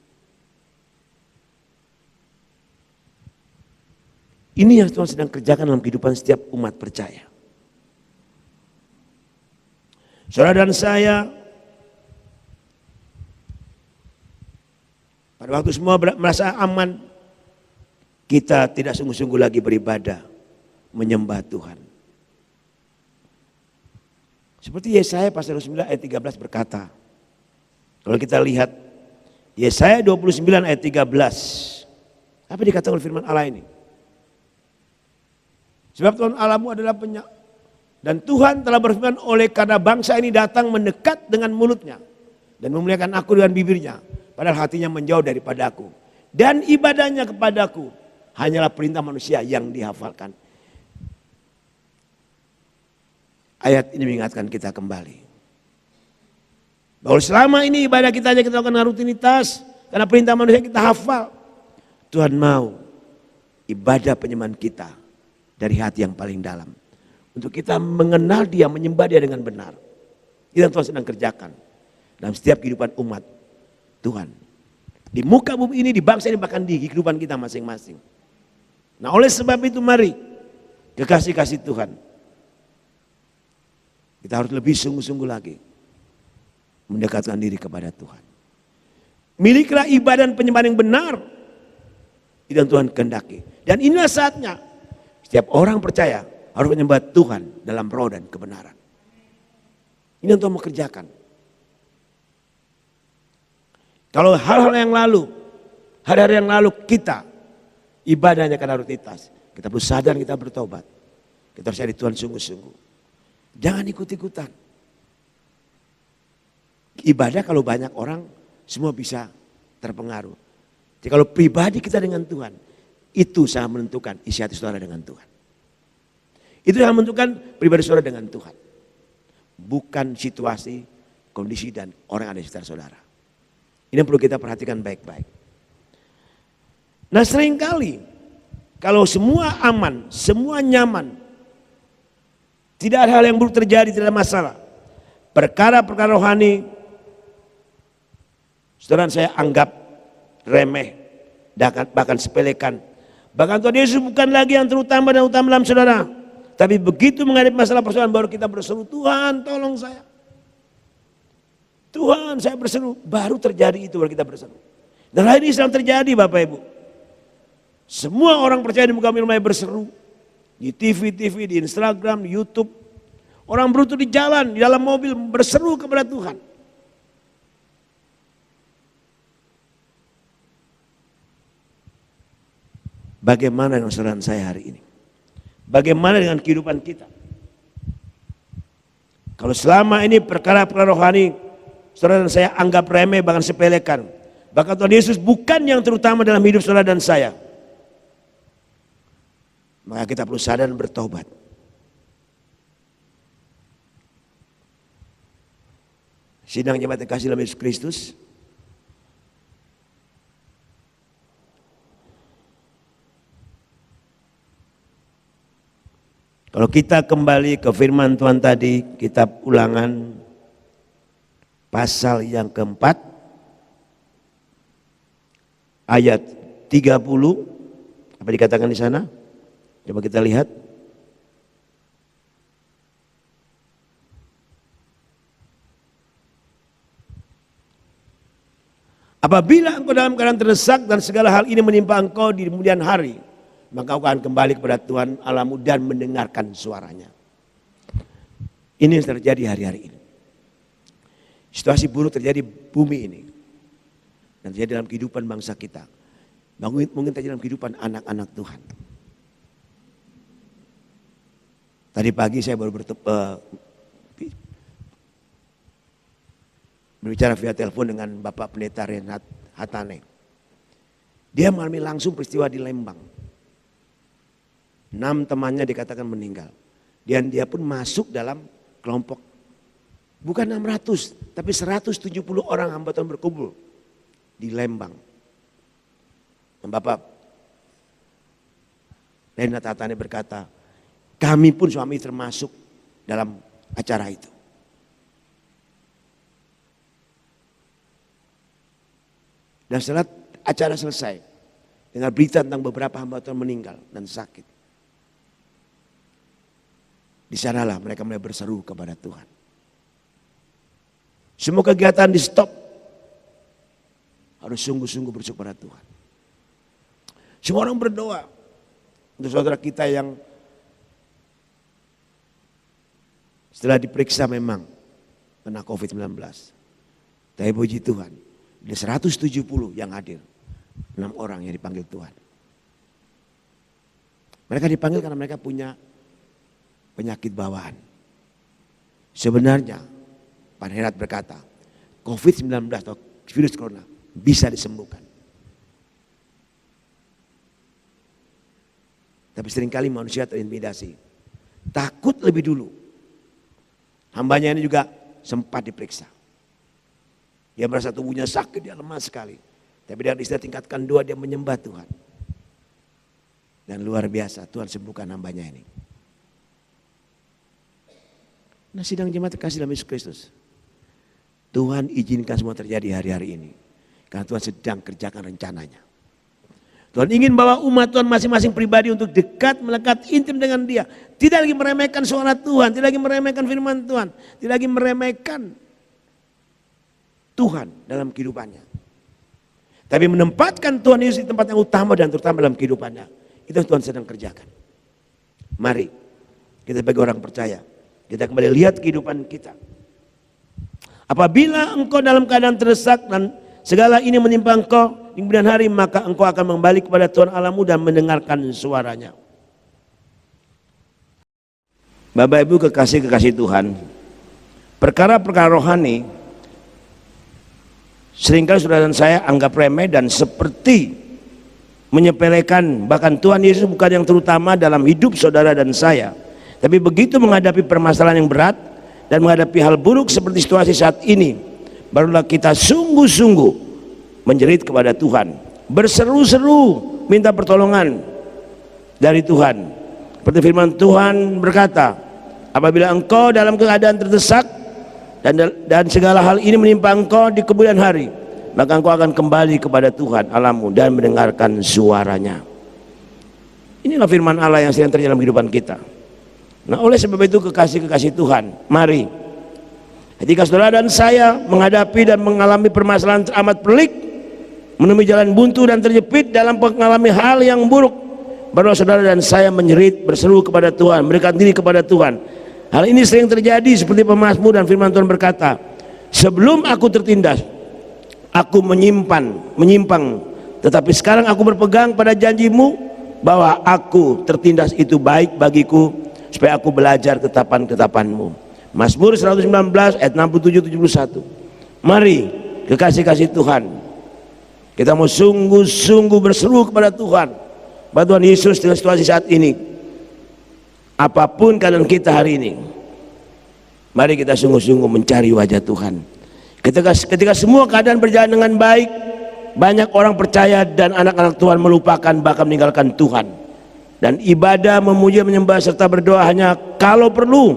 Ini yang Tuhan sedang kerjakan dalam kehidupan setiap umat percaya. Saudara dan saya, pada waktu semua merasa aman, kita tidak sungguh-sungguh lagi beribadah, menyembah Tuhan. Seperti Yesaya pasal 29 ayat 13 berkata, kalau kita lihat Yesaya 29 ayat 13, apa dikatakan oleh firman Allah ini? Sebab Tuhan Allahmu adalah dan Tuhan telah berfirman, oleh karena bangsa ini datang mendekat dengan mulutnya dan memuliakan aku dengan bibirnya, padahal hatinya menjauh daripada aku, dan ibadahnya kepadaku hanyalah perintah manusia yang dihafalkan. Ayat ini mengingatkan kita kembali bahwa selama ini ibadah kita hanya kita lakukan rutinitas karena perintah manusia kita hafal. Tuhan mau ibadah penyembahan kita dari hati yang paling dalam, untuk kita mengenal Dia, menyembah Dia dengan benar. Itu yang Tuhan sedang kerjakan dalam setiap kehidupan umat Tuhan. Di muka bumi ini, di bangsa ini, bahkan di kehidupan kita masing-masing. Nah, oleh sebab itu mari kekasih-kasih Tuhan, kita harus lebih sungguh-sungguh lagi mendekatkan diri kepada Tuhan. Milikilah ibadah dan penyembahan yang benar. Itu yang Tuhan kehendaki. Dan inilah saatnya setiap orang percaya harus menyembah Tuhan dalam roh dan kebenaran. Ini yang Tuhan mau kerjakan. Kalau hal-hal yang lalu, hari-hari yang lalu kita ibadahnya karena rutinitas, kita perlu sadar, kita bertobat. Kita harus cari Tuhan sungguh-sungguh. Jangan ikut-ikutan. Ibadah kalau banyak orang, semua bisa terpengaruh. Jadi kalau pribadi kita dengan Tuhan, itu sangat menentukan isi hati saudara dengan Tuhan. Itu yang menentukan pribadi saudara dengan Tuhan. bukan situasi, kondisi, dan orang yang ada di sekitar saudara. Ini yang perlu kita perhatikan baik-baik. Nah seringkali kalau semua aman, semua nyaman, tidak ada hal yang buruk terjadi, tidak ada masalah. Perkara-perkara rohani, saudara saya anggap remeh, bahkan sepelekan. Bahkan Tuhan Yesus bukan lagi yang terutama dan utama dalam saudara. Tapi begitu menghadapi masalah persoalan baru kita berseru, Tuhan tolong saya. Tuhan saya berseru, baru terjadi itu baru kita berseru. Dan hal ini sedang terjadi Bapak Ibu. Semua orang percaya di muka bumi mulai berseru. Di TV, di Instagram, di YouTube. Orang berlutut di jalan, di dalam mobil berseru kepada Tuhan. Bagaimana dengan saudara saya hari ini? Bagaimana dengan kehidupan kita? Kalau selama ini perkara-perkara rohani saudara dan saya anggap remeh bahkan sepelekan, bahkan Tuhan Yesus bukan yang terutama dalam hidup saudara dan saya, maka kita perlu sadar dan bertobat. Sidang jemaat yang kasih dalam Yesus Kristus, kalau kita kembali ke firman Tuhan tadi, kitab Ulangan pasal yang keempat, ayat 30, apa dikatakan di sana? Coba kita lihat. Apabila engkau dalam keadaan terdesak dan segala hal ini menimpa engkau di kemudian hari, maka engkau akan kembali kepada Tuhan Allahmu dan mendengarkan suaranya. Ini yang terjadi hari-hari ini. Situasi buruk terjadi bumi ini. Dan terjadi dalam kehidupan bangsa kita. Mungkin terjadi dalam kehidupan anak-anak Tuhan. Tadi pagi saya baru berbicara via telepon dengan Bapak Pendeta Renat Hatane. Dia mengalami langsung peristiwa di Lembang. 6 temannya dikatakan meninggal. Dan dia pun masuk dalam kelompok. Bukan 600, tapi 170 orang hamba Tuhan berkumpul di Lembang. Dan Bapak Renat Hatane berkata, kami pun suami termasuk dalam acara itu. Dan setelah acara selesai, dengan berita tentang beberapa hamba Tuhan meninggal dan sakit, di sanalah mereka mulai berseru kepada Tuhan. Semua kegiatan di stop, harus sungguh-sungguh bersyukur pada Tuhan. Semua orang berdoa untuk saudara kita yang setelah diperiksa memang kena COVID-19. Tapi puji Tuhan, ada 170 yang hadir, 6 orang yang dipanggil Tuhan. Mereka dipanggil karena mereka punya penyakit bawaan. Sebenarnya Pak Herat berkata, COVID-19 atau virus corona bisa disembuhkan. Tapi seringkali manusia terintimidasi. Takut lebih dulu. Hambanya ini juga sempat diperiksa. Dia merasa tubuhnya sakit, dia lemah sekali. Tapi dengan istilah tingkatkan 2 dia menyembah Tuhan. Dan luar biasa Tuhan sembuhkan hambanya ini. Nah sidang jemaat terkasih dalam Yesus Kristus. Tuhan izinkan semua terjadi hari-hari ini. Karena Tuhan sedang kerjakan rencananya. Tuhan ingin bawa umat Tuhan masing-masing pribadi untuk dekat, melekat, intim dengan Dia. Tidak lagi meremehkan suara Tuhan, tidak lagi meremehkan firman Tuhan, tidak lagi meremehkan Tuhan dalam kehidupannya. Tapi menempatkan Tuhan Yesus di tempat yang utama dan terutama dalam kehidupannya. Itu yang Tuhan sedang kerjakan. Mari kita sebagai orang percaya, kita kembali lihat kehidupan kita. Apabila engkau dalam keadaan terdesak dan segala ini menimpa engkau di kemudian hari, maka engkau akan kembali kepada Tuhan Allahmu dan mendengarkan suaranya. Bapak Ibu kekasih-kekasih Tuhan, perkara-perkara rohani seringkali saudara dan saya anggap remeh dan seperti menyepelekan. Bahkan Tuhan Yesus bukan yang terutama dalam hidup saudara dan saya. Tapi begitu menghadapi permasalahan yang berat, dan menghadapi hal buruk seperti situasi saat ini, barulah kita sungguh-sungguh menjerit kepada Tuhan, berseru-seru minta pertolongan dari Tuhan. Seperti firman Tuhan berkata, apabila engkau dalam keadaan terdesak dan segala hal ini menimpa engkau di kemudian hari, maka engkau akan kembali kepada Tuhan Allahmu dan mendengarkan suaranya. Inilah firman Allah yang sedang terjadi dalam kehidupan kita. Nah, oleh sebab itu kekasih-kekasih Tuhan, mari ketika saudara dan saya menghadapi dan mengalami permasalahan amat pelik, menemui jalan buntu dan terjepit dalam mengalami hal yang buruk, baru saudara dan saya menjerit, berseru kepada Tuhan, berikan diri kepada Tuhan. Hal ini sering terjadi seperti pemazmur dan firman Tuhan berkata, sebelum aku tertindas, aku menyimpang, tetapi sekarang aku berpegang pada janjimu bahwa aku tertindas itu baik bagiku, supaya aku belajar ketetapan-ketetapanmu. Mazmur 119 ayat 67-71. Mari kekasih-kasih Tuhan, kita mau sungguh-sungguh berseru kepada Tuhan, bahwa Tuhan Yesus dengan situasi saat ini, apapun keadaan kita hari ini, mari kita sungguh-sungguh mencari wajah Tuhan. Ketika semua keadaan berjalan dengan baik, banyak orang percaya dan anak-anak Tuhan melupakan bahkan meninggalkan Tuhan. Dan ibadah, memuji, menyembah serta berdoa hanya kalau perlu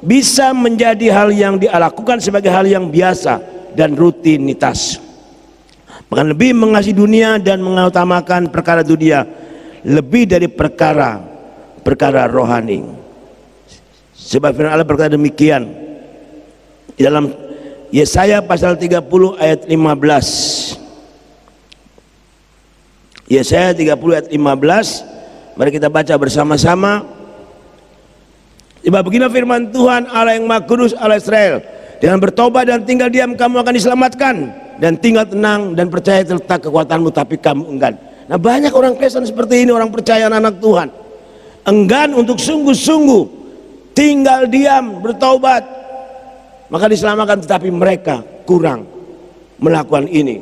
bisa menjadi hal yang dia lakukan sebagai hal yang biasa dan rutinitas. Bahkan lebih mengasihi dunia dan mengutamakan perkara dunia lebih dari perkara rohani. Sebab firman Allah berkata demikian di dalam Yesaya pasal 30 ayat 15. Yesaya 30 ayat 15. Mari kita baca bersama-sama. Sebab begini firman Tuhan Allah yang Maha Kudus, Allah Israel, dengan bertobat dan tinggal diam kamu akan diselamatkan, dan tinggal tenang dan percaya terletak kekuatanmu, tapi kamu enggan. Nah, banyak orang Kristen seperti ini, orang percaya anak Tuhan, enggan untuk sungguh-sungguh tinggal diam, bertobat, maka diselamatkan, tetapi mereka kurang melakukan ini.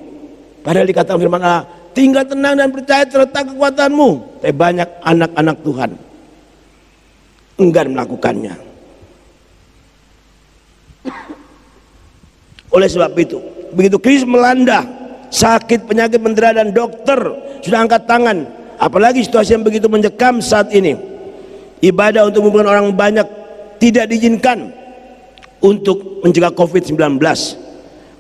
Padahal dikatakan firman Allah, tinggal tenang dan percaya terletak kekuatanmu. Tapi banyak anak-anak Tuhan enggan melakukannya. Oleh sebab itu, begitu krisis melanda, sakit, penyakit, mendera, dan dokter sudah angkat tangan, apalagi situasi yang begitu mencekam saat ini, ibadah untuk mengumpulkan orang banyak tidak diizinkan untuk mencegah COVID-19.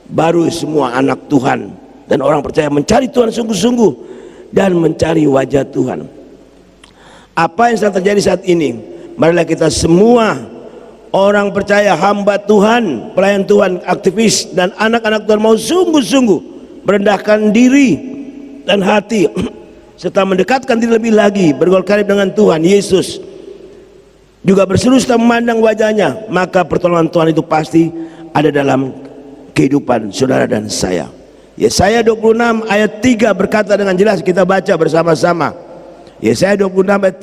Baru semua anak Tuhan dan orang percaya mencari Tuhan sungguh-sungguh dan mencari wajah Tuhan. Apa yang sedang terjadi saat ini? Marilah kita semua orang percaya, hamba Tuhan, pelayan Tuhan, aktivis, dan anak-anak Tuhan mau sungguh-sungguh merendahkan diri dan hati serta mendekatkan diri lebih lagi, bergaul karib dengan Tuhan Yesus, juga berseru serta memandang wajahnya, maka pertolongan Tuhan itu pasti ada dalam kehidupan saudara dan saya. Yesaya 26 ayat 3 berkata dengan jelas, kita baca bersama-sama. Yesaya 26 ayat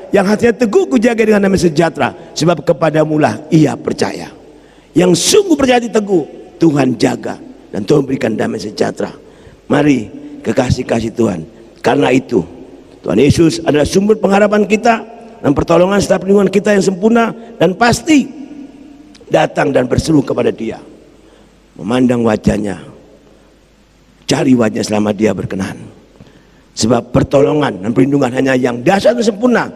3, yang hatinya teguh kujaga dengan damai sejahtera, sebab kepadamulah ia percaya. Yang sungguh percaya hati teguh, Tuhan jaga dan Tuhan berikan damai sejahtera. Mari kekasih-kasih Tuhan, karena itu Tuhan Yesus adalah sumber pengharapan kita dan pertolongan serta perlindungan kita yang sempurna dan pasti. Datang dan berseru kepada Dia, memandang wajahnya, cari wajah selama Dia berkenan. Sebab pertolongan dan perlindungan hanya yang dahsyat dan sempurna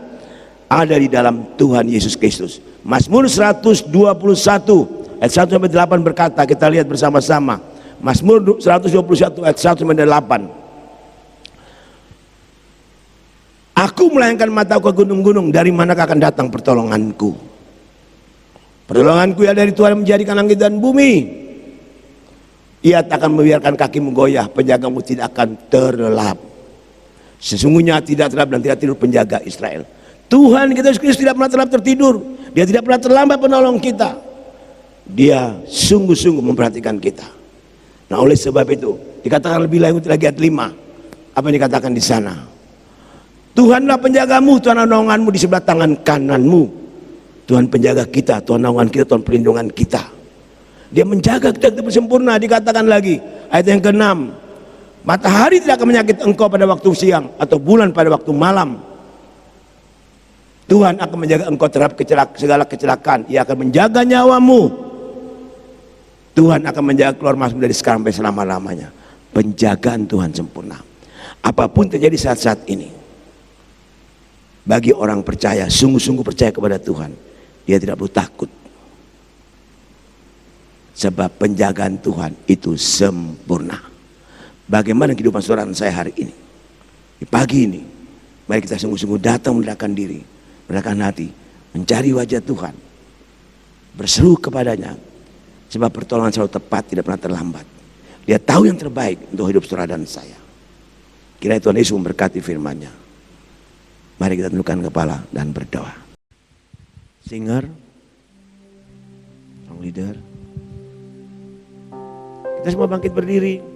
ada di dalam Tuhan Yesus Kristus. Mazmur 121 ayat 1-8 berkata, kita lihat bersama-sama. Mazmur 121 ayat 1-8. Aku melayangkan mataku ke gunung-gunung, dari manakah akan datang pertolonganku? Pertolonganku ya dari Tuhan yang menjadikan langit dan bumi. Ia tak akan membiarkan kakimu goyah, penjagamu tidak akan terlelap. Sesungguhnya tidak terlelap dan tidak tidur penjaga Israel. Tuhan kita Yesus Kristus tidak pernah terlelap tertidur. Dia tidak pernah terlambat penolong kita. Dia sungguh-sungguh memperhatikan kita. Nah, oleh sebab itu dikatakan lebih lanjut lagi ayat 5. Apa yang dikatakan di sana? Tuhanlah penjagamu, Tuhan naunganmu di sebelah tangan kananmu. Tuhan penjaga kita, Tuhan naungan kita, Tuhan perlindungan kita. Dia menjaga kita sempurna. Dikatakan lagi ayat yang ke-6, matahari tidak akan menyakiti engkau pada waktu siang, atau bulan pada waktu malam. Tuhan akan menjaga engkau terhadap segala kecelakaan. Ia akan menjaga nyawamu. Tuhan akan menjaga keluar masuk dari sekarang sampai selama-lamanya. Penjagaan Tuhan sempurna. Apapun terjadi saat-saat ini, bagi orang percaya, sungguh-sungguh percaya kepada Tuhan, dia tidak perlu takut. Sebab penjagaan Tuhan itu sempurna. Bagaimana kehidupan saudara dan saya hari ini? Di pagi ini, mari kita sungguh-sungguh datang mendekatkan diri, mendekatkan hati, mencari wajah Tuhan, berseru kepadanya. Sebab pertolongan selalu tepat, tidak pernah terlambat. Dia tahu yang terbaik untuk hidup saudara dan saya. Kiranya Tuhan Yesus memberkati firman-Nya. Mari kita tundukkan kepala dan berdoa. Singer, song leader, kita semua bangkit berdiri.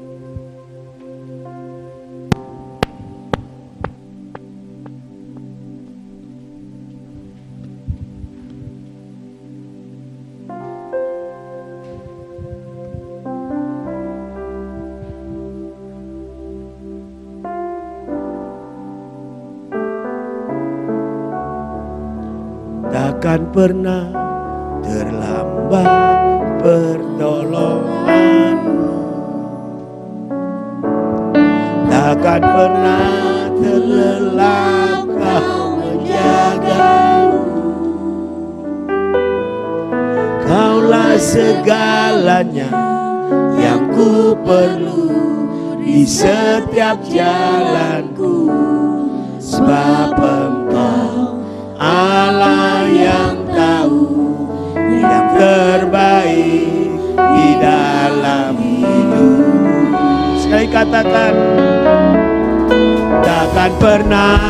Takkan pernah terlambat pertolonganmu, takkan pernah terlelap Kau menjagaku. Kaulah segalanya yang ku perlu di setiap jalanku, sebab Engkau Allah yang tahu yang terbaik di dalam hidup. Sekali katakan, takkan pernah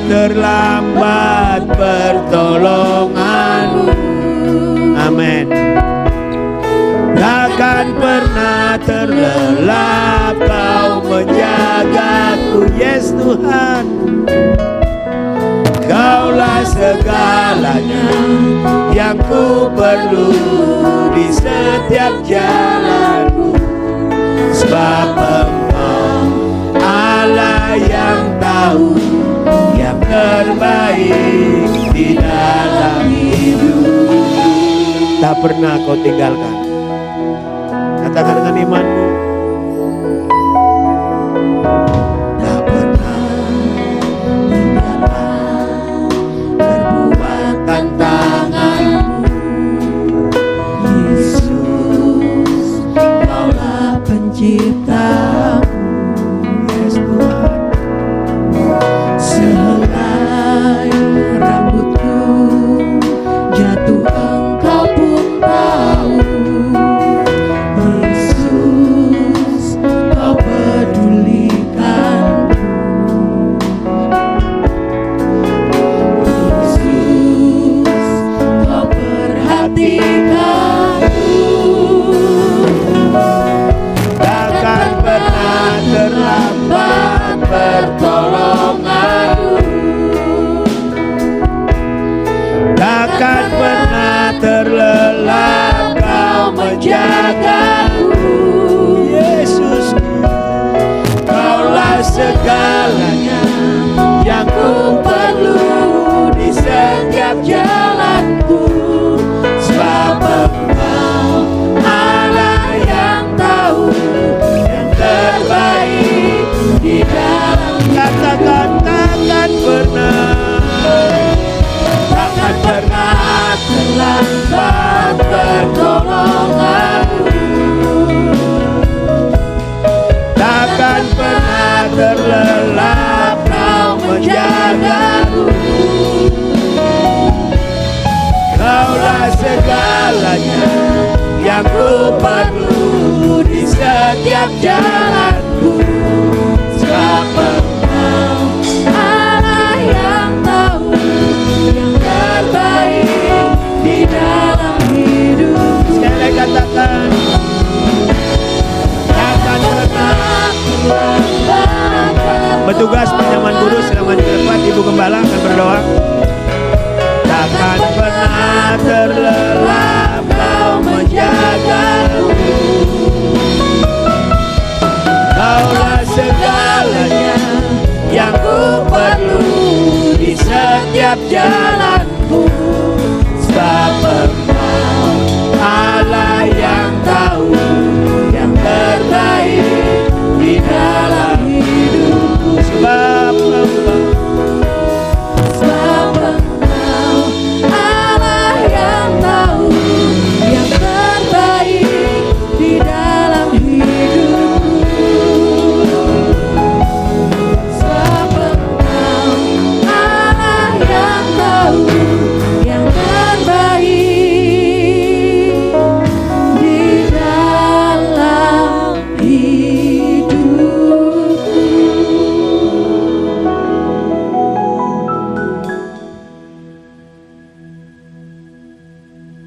terlambat pertolonganmu. Amin. Takkan pernah terlelap Kau menjagaku. Yes Tuhan, Kaulah segalanya yang ku perlu di setiap jalanku, sebab Engkau Allah yang tahu yang terbaik di dalam hidup. Tak pernah Kau tinggalkan. Katakan dengan imanmu. Penciptaku, yes Tuhan. Sehelai rambutku jatuh Engkau pun tahu. Yesus, Kau pedulikanku. Yesus, Kau perhatikanku. Terlambat pertolonganmu, takkan pernah terlelap Kau menjagaku. Yesus, Kaulah segalanya yang ku perlu di setiap jalanku, sebab Engkau Allah yang tahu yang terbaik di dalam. Katakan, takkan pernah terlambat pertolonganmu, takkan pernah terlelap Kau menjagaku. Kaulah segalanya yang ku perlu di setiap jalanku, sebab Engkau Allah yang tahu yang terbaik di dalam hidup. Sekali katakan, takkan pernah terlambat. Petugas penyaman kudus sedang maju ke depan. Ibu Gembala akan berdoa. Takkan pernah terlelap Kau menjagaku. Kaulah segalanya yang ku perlu di setiap jalan.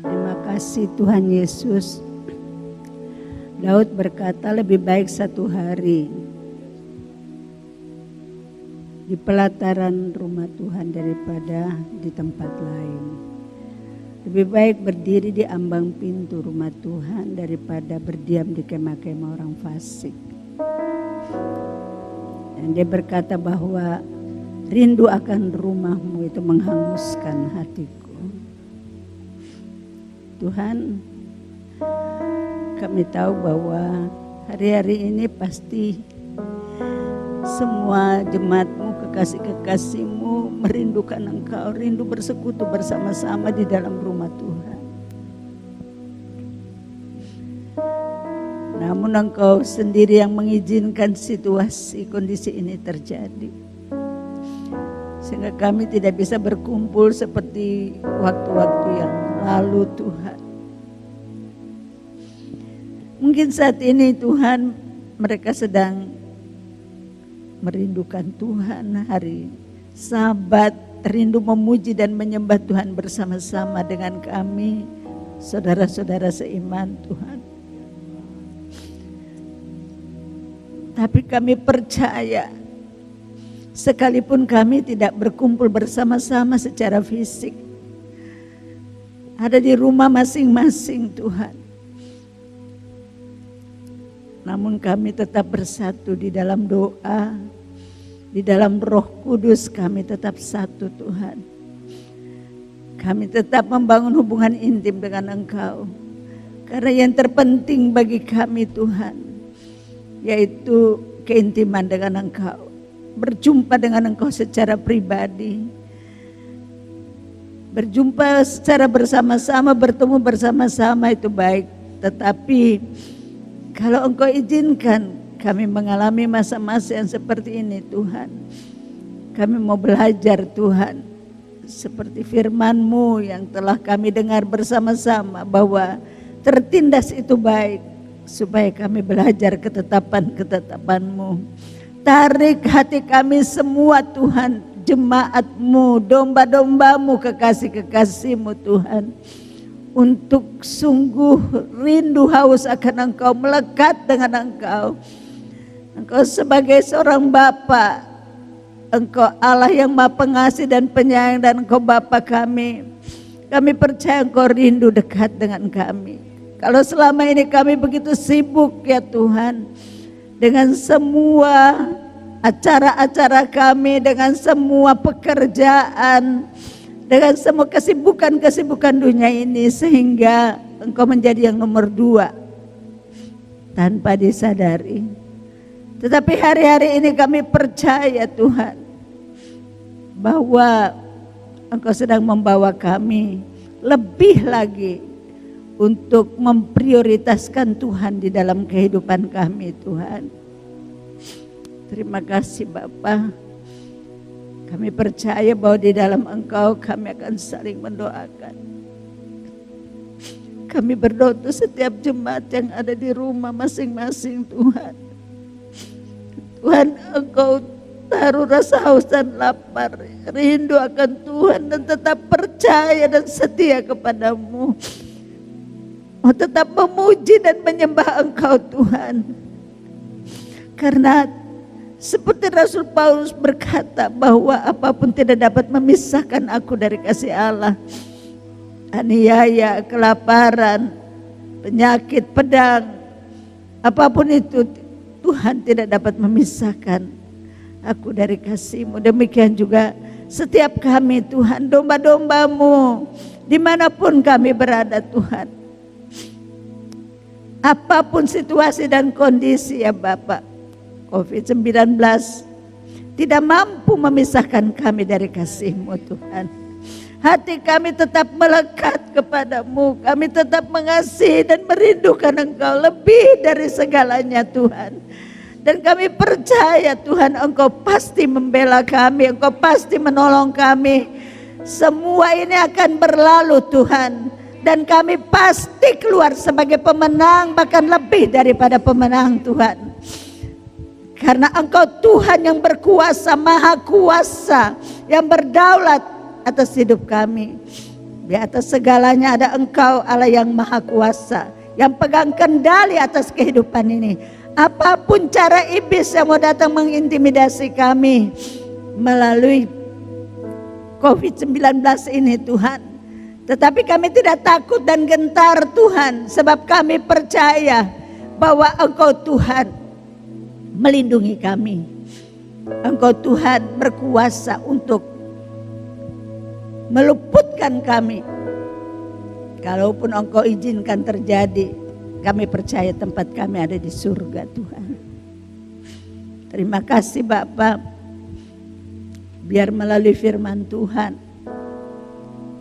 Terima kasih Tuhan Yesus. Daud berkata, lebih baik satu hari di pelataran rumah Tuhan daripada di tempat lain. Lebih baik berdiri di ambang pintu rumah Tuhan daripada berdiam di kemah-kemah orang fasik. Dan dia berkata bahwa rindu akan rumahmu itu menghanguskan hatiku. Tuhan, kami tahu bahwa hari-hari ini pasti semua jemaatmu, kekasih-kekasihmu merindukan Engkau, rindu bersekutu bersama-sama di dalam rumah Tuhan. Namun Engkau sendiri yang mengizinkan situasi, kondisi ini terjadi. Sehingga kami tidak bisa berkumpul seperti waktu-waktu yang lalu Tuhan. Mungkin saat ini Tuhan mereka sedang merindukan Tuhan hari Sabat, rindu memuji dan menyembah Tuhan bersama-sama dengan kami, saudara-saudara seiman Tuhan. Tapi kami percaya, sekalipun kami tidak berkumpul bersama-sama secara fisik, ada di rumah masing-masing Tuhan. Namun kami tetap bersatu di dalam doa, di dalam Roh Kudus kami tetap satu Tuhan. Kami tetap membangun hubungan intim dengan Engkau. Karena yang terpenting bagi kami Tuhan, yaitu keintiman dengan Engkau. Berjumpa dengan Engkau secara pribadi. Berjumpa secara bersama-sama, bertemu bersama-sama itu baik. Tetapi kalau Engkau izinkan kami mengalami masa-masa yang seperti ini Tuhan, kami mau belajar Tuhan, seperti firman-Mu yang telah kami dengar bersama-sama bahwa tertindas itu baik, supaya kami belajar ketetapan-ketetapan-Mu. Tarik hati kami semua Tuhan, jemaat-Mu, domba-domba-Mu, kekasih-kekasih-Mu Tuhan, untuk sungguh rindu haus akan Engkau, melekat dengan Engkau. Engkau sebagai seorang Bapa, Engkau Allah yang Maha Pengasih dan Penyayang, dan Engkau Bapa kami. Kami percaya Engkau rindu dekat dengan kami. Kalau selama ini kami begitu sibuk ya Tuhan, dengan semua acara-acara kami, dengan semua pekerjaan, dengan semua kesibukan-kesibukan dunia ini, sehingga Engkau menjadi yang nomor 2 tanpa disadari. Tetapi hari-hari ini kami percaya Tuhan, bahwa Engkau sedang membawa kami lebih lagi untuk memprioritaskan Tuhan di dalam kehidupan kami Tuhan. Terima kasih Bapa. Kami percaya bahwa di dalam Engkau kami akan saling mendoakan. Kami berdoa untuk setiap jemaat yang ada di rumah masing-masing Tuhan. Tuhan, Engkau taruh rasa haus dan lapar, rindu akan Tuhan, dan tetap percaya dan setia kepadamu. Mau tetap memuji dan menyembah Engkau Tuhan. Karena seperti Rasul Paulus berkata bahwa apapun tidak dapat memisahkan aku dari kasih Allah. Aniaya, kelaparan, penyakit, pedang, apapun itu Tuhan tidak dapat memisahkan aku dari kasih-Mu. Demikian juga setiap kami Tuhan, domba-domba-Mu, dimanapun kami berada Tuhan. Apapun situasi dan kondisi ya Bapak, COVID-19 tidak mampu memisahkan kami dari kasih-Mu Tuhan. Hati kami tetap melekat kepadamu. Kami tetap mengasihi dan merindukan Engkau lebih dari segalanya Tuhan. Dan kami percaya Tuhan, Engkau pasti membela kami, Engkau pasti menolong kami. Semua ini akan berlalu Tuhan. Dan kami pasti keluar sebagai pemenang, bahkan lebih daripada pemenang Tuhan. Karena Engkau Tuhan yang berkuasa, maha kuasa, yang berdaulat atas hidup kami. Di atas segalanya ada Engkau, Allah yang Maha Kuasa, yang pegang kendali atas kehidupan ini. Apapun cara iblis yang mau datang mengintimidasi kami melalui COVID-19 ini Tuhan, tetapi kami tidak takut dan gentar Tuhan, sebab kami percaya bahwa Engkau Tuhan melindungi kami. Engkau Tuhan berkuasa untuk meluputkan kami. Kalaupun Engkau izinkan terjadi, kami percaya tempat kami ada di surga Tuhan. Terima kasih Bapa. Biar melalui firman Tuhan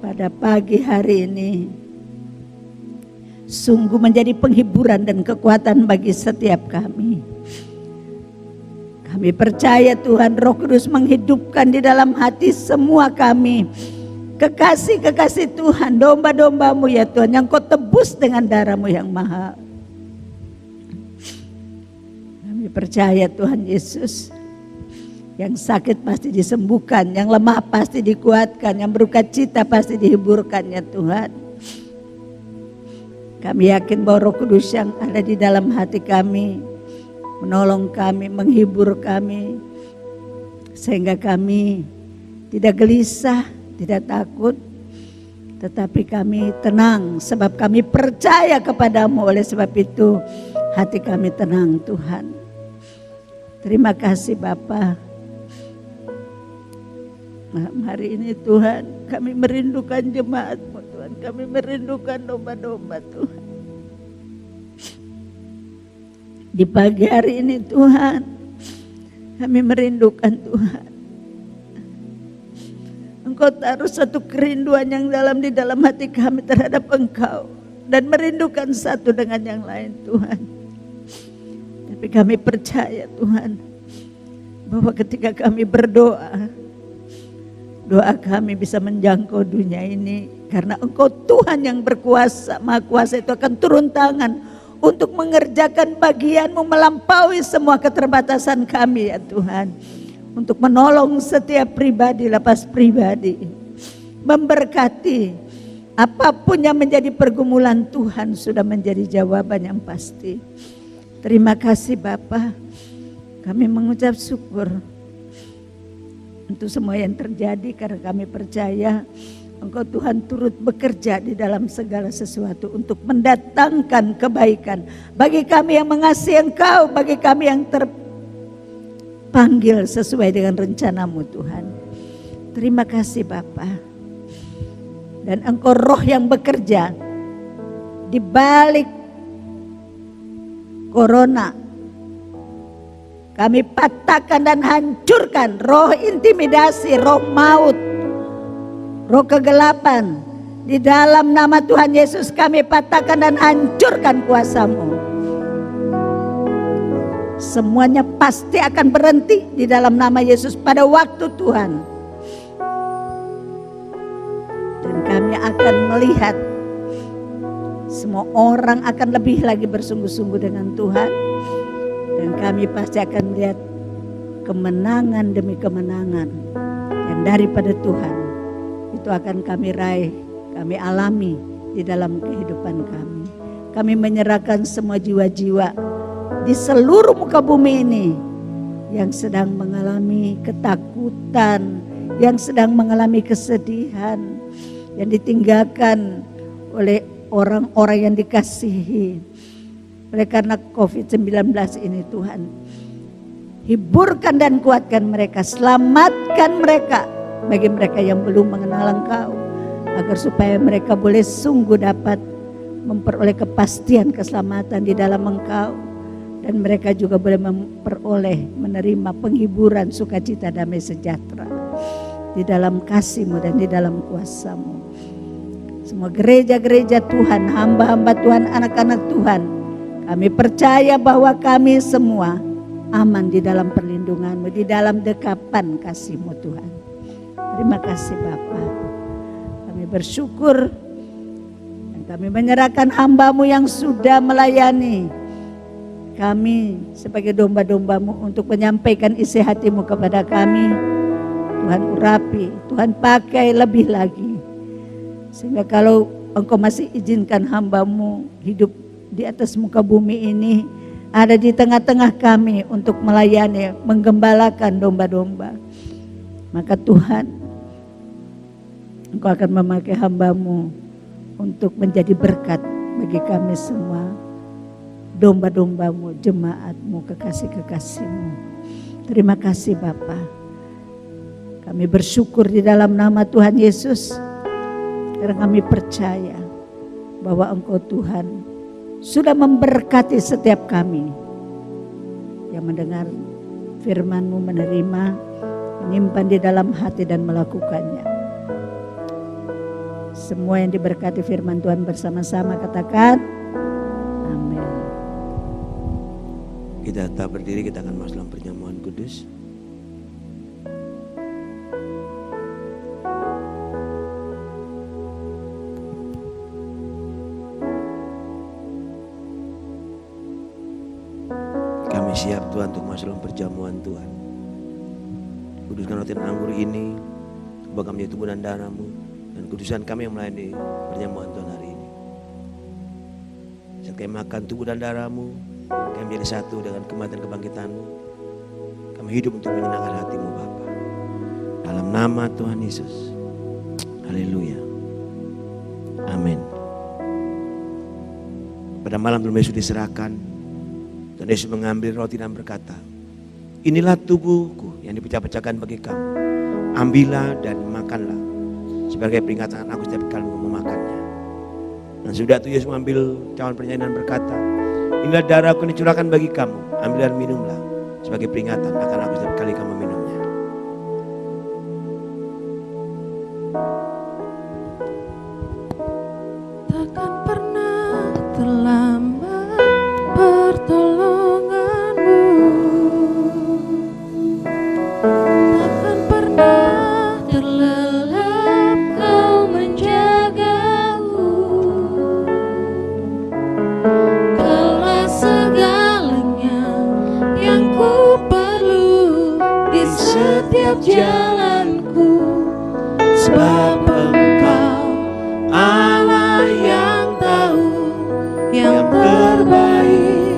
pada pagi hari ini sungguh menjadi penghiburan dan kekuatan bagi setiap kami. Kami percaya Tuhan Roh Kudus menghidupkan di dalam hati semua kami. Kekasih-kekasih Tuhan, domba-dombamu ya Tuhan, yang Kau tebus dengan darah-Mu yang mahal. Kami percaya Tuhan Yesus, yang sakit pasti disembuhkan, yang lemah pasti dikuatkan, yang berduka cita pasti dihiburkan ya Tuhan. Kami yakin bahwa Roh Kudus yang ada di dalam hati kami menolong kami, menghibur kami, sehingga kami tidak gelisah, tidak takut, tetapi kami tenang sebab kami percaya kepadamu. Oleh sebab itu hati kami tenang Tuhan. Terima kasih Bapa. Malam hari ini Tuhan, kami merindukan jemaat-Mu Tuhan, kami merindukan domba-domba Tuhan. Di pagi hari ini Tuhan, kami merindukan Tuhan. Engkau taruh satu kerinduan yang dalam di dalam hati kami terhadap Engkau, dan merindukan satu dengan yang lain Tuhan. Tapi kami percaya Tuhan, bahwa ketika kami berdoa, doa kami bisa menjangkau dunia ini. Karena Engkau Tuhan yang berkuasa, Maha Kuasa, itu akan turun tangan untuk mengerjakan bagian-Mu, melampaui semua keterbatasan kami ya Tuhan. Untuk menolong setiap pribadi, lepas pribadi, memberkati. Apapun yang menjadi pergumulan Tuhan sudah menjadi jawaban yang pasti. Terima kasih Bapa. Kami mengucap syukur untuk semua yang terjadi, karena kami percaya Engkau Tuhan turut bekerja di dalam segala sesuatu untuk mendatangkan kebaikan bagi kami yang mengasihi Engkau, bagi kami yang terpanggil sesuai dengan rencana-Mu Tuhan. Terima kasih Bapa. Dan Engkau Roh yang bekerja di balik corona. Kami patahkan dan hancurkan roh intimidasi, roh maut, roh kegelapan. Di dalam nama Tuhan Yesus kami patahkan dan hancurkan kuasa-Mu. Semuanya pasti akan berhenti di dalam nama Yesus pada waktu Tuhan. Dan kami akan melihat semua orang akan lebih lagi bersungguh-sungguh dengan Tuhan. Dan kami pasti akan melihat kemenangan demi kemenangan yang daripada Tuhan. Itu akan kami raih, kami alami di dalam kehidupan kami. Kami menyerahkan semua jiwa-jiwa di seluruh muka bumi ini yang sedang mengalami ketakutan, yang sedang mengalami kesedihan, yang ditinggalkan oleh orang-orang yang dikasihi. Oleh karena COVID-19 ini Tuhan, hiburkan dan kuatkan mereka, selamatkan mereka bagi mereka yang belum mengenal Engkau, agar supaya mereka boleh sungguh dapat memperoleh kepastian keselamatan di dalam Engkau, dan mereka juga boleh menerima penghiburan, sukacita, damai sejahtera di dalam kasih-Mu dan di dalam kuasa-Mu. Semua gereja-gereja Tuhan, hamba-hamba Tuhan, anak-anak Tuhan, kami percaya bahwa kami semua aman di dalam perlindungan-Mu, di dalam dekapan kasih-Mu Tuhan. Terima kasih Bapa. Kami bersyukur dan kami menyerahkan hamba-Mu yang sudah melayani kami sebagai domba-domba-Mu untuk menyampaikan isi hati-Mu kepada kami. Tuhan urapi, Tuhan pakai lebih lagi. Sehingga kalau Engkau masih izinkan hamba-Mu hidup di atas muka bumi ini, ada di tengah-tengah kami untuk melayani, menggembalakan domba-domba, maka Tuhan, Engkau akan memakai hamba-Mu untuk menjadi berkat bagi kami semua, domba-domba-Mu, jemaat-Mu, kekasih-kekasih-Mu. Terima kasih Bapa. Kami bersyukur di dalam nama Tuhan Yesus, karena kami percaya bahwa Engkau Tuhan sudah memberkati setiap kami yang mendengar firman-Mu, menerima, menyimpan di dalam hati dan melakukannya. Semua yang diberkati firman Tuhan bersama-sama katakan amin. Kita tetap berdiri, kita akan masuk dalam perjamuan kudus. Kami siap Tuhan untuk masuk dalam perjamuan Tuhan. Kuduskan roti dan anggur ini, ubah kami menjadi tubuh dan darah-Mu, dan kudusan kami yang melayani perjamuan Tuhan hari ini. Saat kami makan tubuh dan darah-Mu, kami menjadi satu dengan kematian kebangkitan-Mu. Kami hidup untuk menyenangkan hati-Mu Bapa. Dalam nama Tuhan Yesus. Haleluya. Amin. Pada malam sebelum Yesus diserahkan, Tuhan Yesus mengambil roti dan berkata, inilah tubuhku yang dipecah-pecahkan bagi kamu. Ambillah dan makanlah sebagai peringatan aku setiap kali memakannya. Dan sudah itu Yesus mengambil cawan perjanjian dan berkata, inilah darahku yang dicurahkan bagi kamu. Ambillah dan minumlah sebagai peringatan akan aku setiap kali kamu minumnya. Takkan pernah terlambat pertolongan-Mu, takkan pernah terlelap Kau menjagaku. Kaulah segalanya yang ku perlu di setiap jalanku, sebab Engkau Allah yang tahu yang terbaik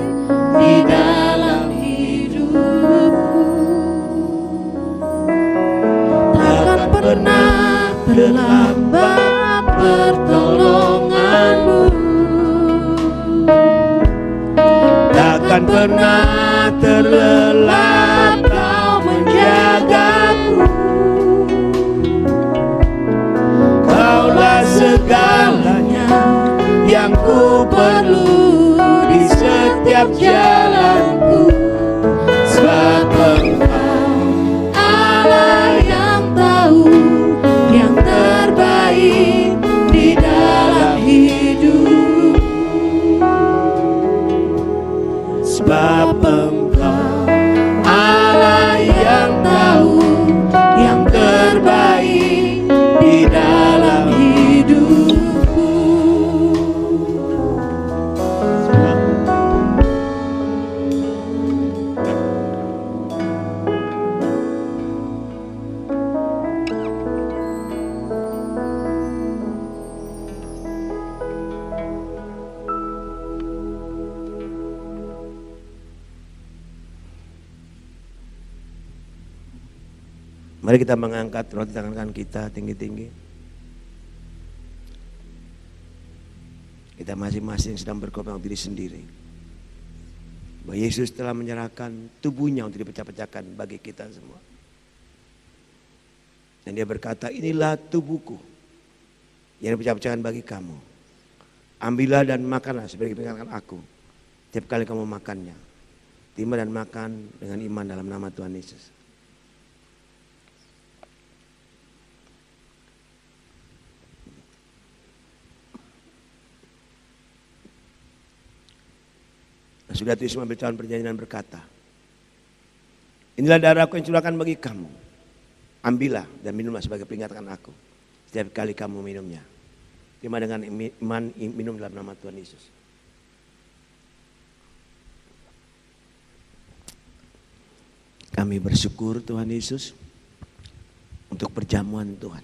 di dalam hidupku. Takkan pernah terlambat pertolongan-Mu, Takkan pernah terlelap Kau menjagaku. Kaulah segalanya yang ku perlu di setiap jalanku, sebab Engkau Allah yang tahu yang terbaik di dalam hidup. sebab Engkau Allah yang tahu yang terbaik di dalam hidupku. Mari kita mengangkat roti tangan kanan kita tinggi-tinggi. Kita masing-masing sedang berkorban diri sendiri. Bahwa Yesus telah menyerahkan tubuhnya untuk dipecah-pecahkan bagi kita semua. Dan dia berkata, inilah tubuhku yang dipecah-pecahkan bagi kamu. Ambillah dan makanlah sebagai peringatan aku. Tiap kali kamu makannya, terima dan makan dengan iman dalam nama Tuhan Yesus. Sudah Yesus mengambil cawan perjanjian dan berkata, inilah darahku yang curahkan bagi kamu. Ambillah dan minumlah sebagai peringatan aku setiap kali kamu minumnya. Terima dengan iman minum dalam nama Tuhan Yesus. Kami bersyukur Tuhan Yesus untuk perjamuan Tuhan.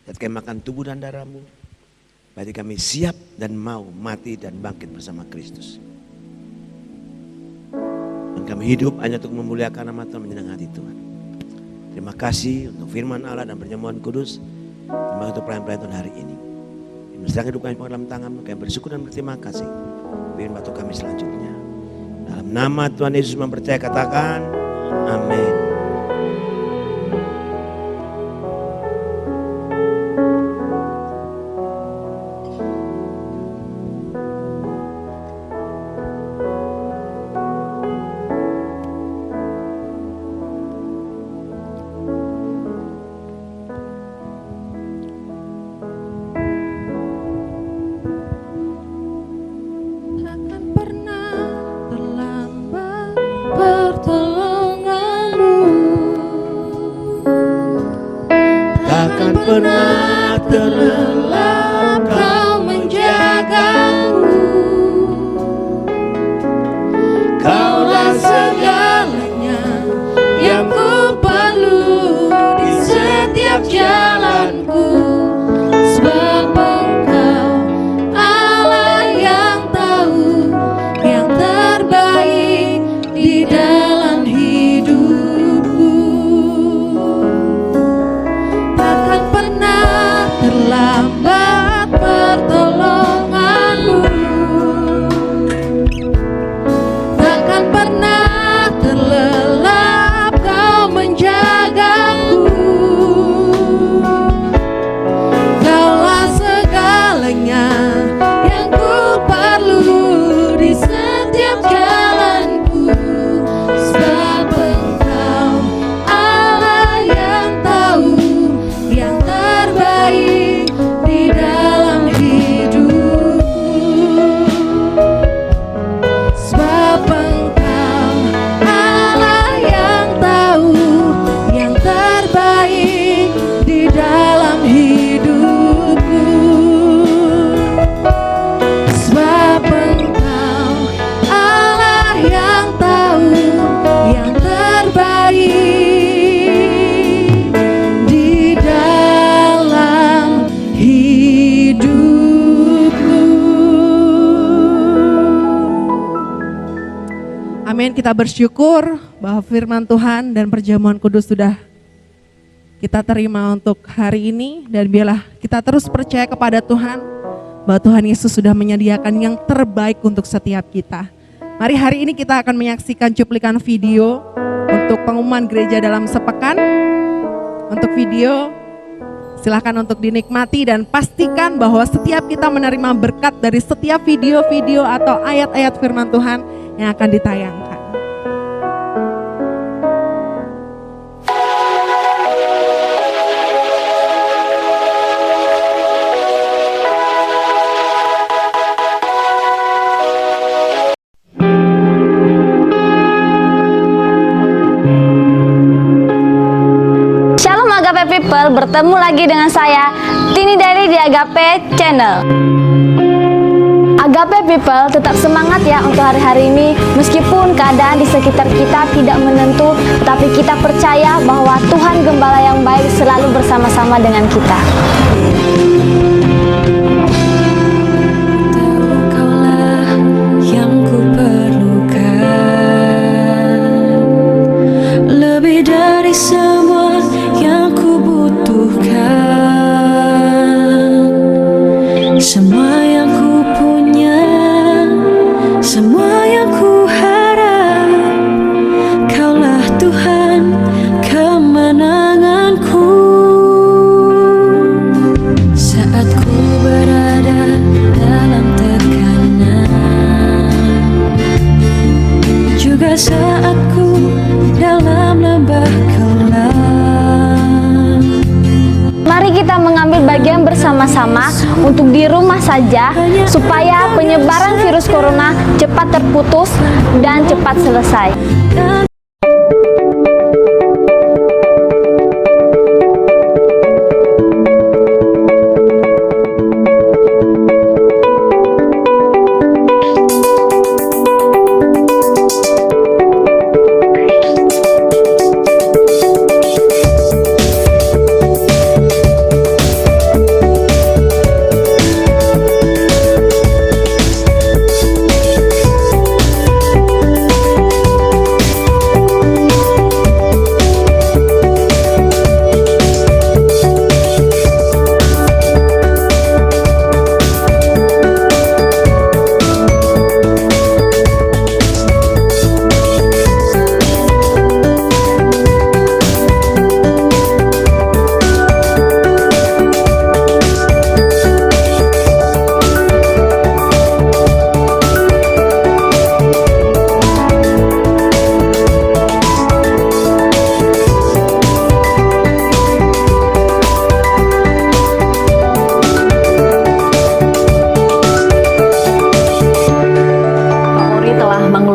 Saat kami makan tubuh dan darah-Mu, berarti kami siap dan mau mati dan bangkit bersama Kristus. Dan kami hidup hanya untuk memuliakan nama Tuhan, menyenangkan hati Tuhan. Terima kasih untuk firman Allah dan perjamuan kudus. Terima kasih untuk pelayan-pelayan Tuhan hari ini. Serahkan hidup kami dalam tangan-Mu. Kami bersyukur dan berterima kasih. Bimbing batu kami selanjutnya. Dalam nama Tuhan Yesus mempercayai, katakan amin. Takkan pernah terlambat pertolongan-Mu. Takkan pernah terlelap Kau menjagaku. Kaulah segalanya yang ku perlu di setiap jalanku. Sebab Engkau Allah yang tahu yang terbaik di dalam hidupku. Takkan pernah terlambat pertolongan-Mu. Takkan pernah terlelap Kau menjagaku. Kaulah segalanya yang ku perlu di setiap jalanku. Sebab Engkau Allah yang tahu yang terbaik di dalam hidupku. Sebab Engkau Allah yang tahu yang terbaik di dalam hidupku. Sebab Engkau Allah yang tahu yang terbaik di dalam hidupku. Amin. Kita bersyukur bahwa firman Tuhan dan perjamuan kudus sudah kita terima untuk hari ini. Dan biarlah kita terus percaya kepada Tuhan bahwa Tuhan Yesus sudah menyediakan yang terbaik untuk setiap kita. Mari hari ini kita akan menyaksikan cuplikan video untuk pengumuman gereja dalam sepekan. Untuk video silahkan untuk dinikmati dan pastikan bahwa setiap kita menerima berkat dari setiap video-video atau ayat-ayat firman Tuhan yang akan ditayangkan. Shalom Agape People, bertemu lagi dengan saya Tini dari di Agape Channel. Agape People, tetap semangat ya untuk hari-hari ini. Meskipun keadaan di sekitar kita tidak menentu, tetapi kita percaya bahwa Tuhan Gembala yang baik selalu bersama-sama dengan kita. Kaulah yang ku perlukan, lebih dari semua yang ku butuhkan. Semua yang ku punya, semua yang ku harap, Kaulah Tuhan kemenanganku. Saat ku berada dalam tekanan, juga saat ku dalam lembah kelam. Mari kita mengambil bagian bersama-sama untuk di rumah saja supaya penyebaran virus corona cepat terputus dan cepat selesai.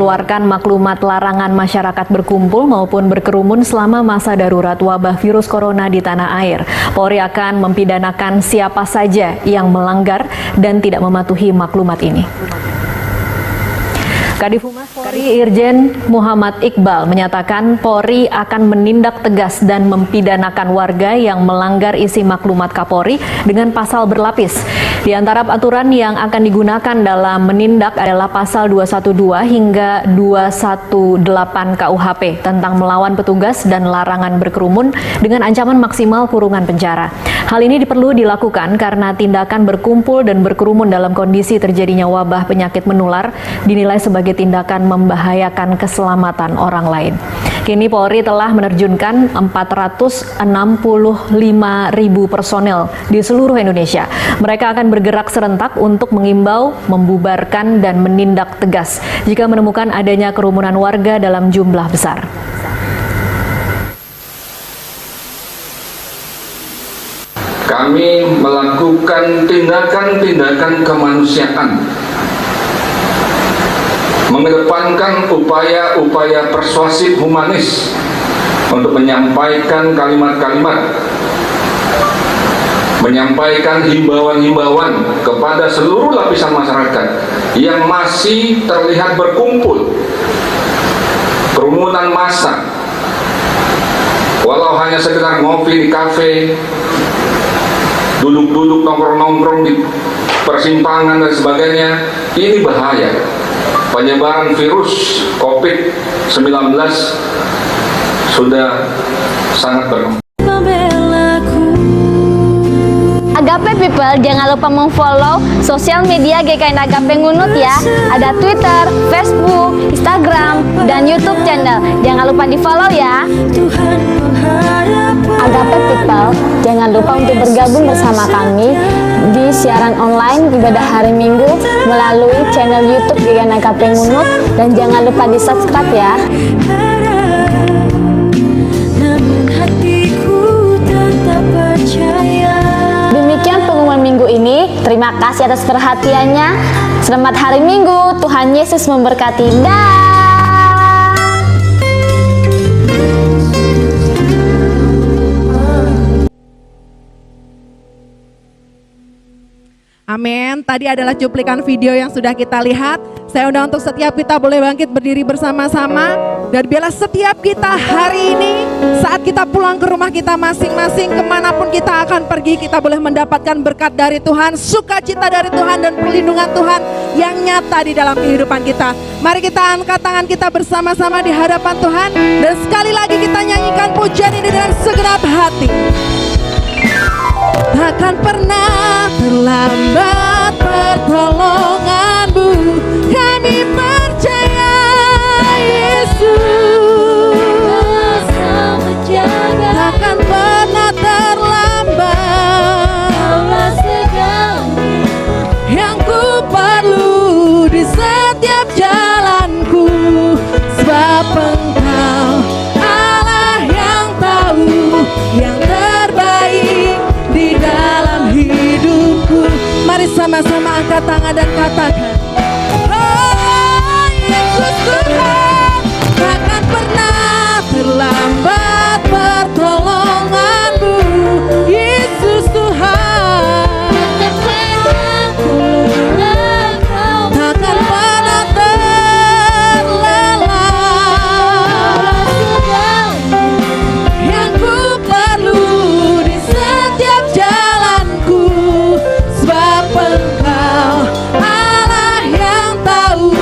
mengeluarkan maklumat larangan masyarakat berkumpul maupun berkerumun selama masa darurat wabah virus corona di tanah air. Polri akan mempidanakan siapa saja yang melanggar dan tidak mematuhi maklumat ini. Kadif Humas Polri Irjen Muhammad Iqbal menyatakan Polri akan menindak tegas dan mempidanakan warga yang melanggar isi maklumat Kapolri dengan pasal berlapis. Di antara aturan yang akan digunakan dalam menindak adalah pasal 212 hingga 218 KUHP tentang melawan petugas dan larangan berkerumun dengan ancaman maksimal kurungan penjara. Hal ini perlu dilakukan karena tindakan berkumpul dan berkerumun dalam kondisi terjadinya wabah penyakit menular dinilai sebagai tindakan membahayakan keselamatan orang lain. Kini Polri telah menerjunkan 465.000 personel di seluruh Indonesia. Mereka akan bergerak serentak untuk mengimbau, membubarkan, dan menindak tegas jika menemukan adanya kerumunan warga dalam jumlah besar. Kami melakukan tindakan-tindakan kemanusiaan, mengedepankan upaya-upaya persuasif humanis untuk menyampaikan kalimat-kalimat, menyampaikan himbauan-himbauan kepada seluruh lapisan masyarakat yang masih terlihat berkumpul, kerumunan massa, walau hanya sekedar ngopi di kafe, duduk-duduk nongkrong-nongkrong di persimpangan dan sebagainya. Ini bahaya. Penyebaran virus COVID-19 sudah sangat berkembang. Agape People, jangan lupa mengfollow sosial media GKN Agape Ngunut ya. Ada Twitter, Facebook, Instagram, dan YouTube channel. Jangan lupa di-follow ya. Agape People, jangan lupa untuk bergabung bersama kami di siaran online ibadah hari Minggu melalui channel YouTube GKN Agape Ngunut, dan jangan lupa di-subscribe ya. Namun hatiku tetap percaya. Demikian pengumuman minggu ini. Terima kasih atas perhatiannya. Selamat hari Minggu. Tuhan Yesus memberkati. Dah. Amin. Tadi adalah cuplikan video yang sudah kita lihat. Saya undang untuk setiap kita boleh bangkit berdiri bersama-sama. Dan biarlah setiap kita hari ini, saat kita pulang ke rumah kita masing-masing, kemanapun kita akan pergi, kita boleh mendapatkan berkat dari Tuhan, sukacita dari Tuhan, dan perlindungan Tuhan yang nyata di dalam kehidupan kita. Mari kita angkat tangan kita bersama-sama di hadapan Tuhan. Dan sekali lagi kita nyanyikan pujian ini dengan segenap hati. Takkan pernah terlambat pertolonganmu, kami percaya Yesus takkan pernah terlambat. Kaulah segalanya yang ku perlu di setiap jalanku, sebab Engkau Allah yang tahu yang terbaik di dalam hidupku. Mari sama-sama angkat tangan dan katakan, oh Yesus Tuhan, takkan pernah terlambat pertolonganmu. Yesus Tuhan, takkan pernah terlelah yang ku perlu di setiap jalanku, sebab Engkau Allah yang tahu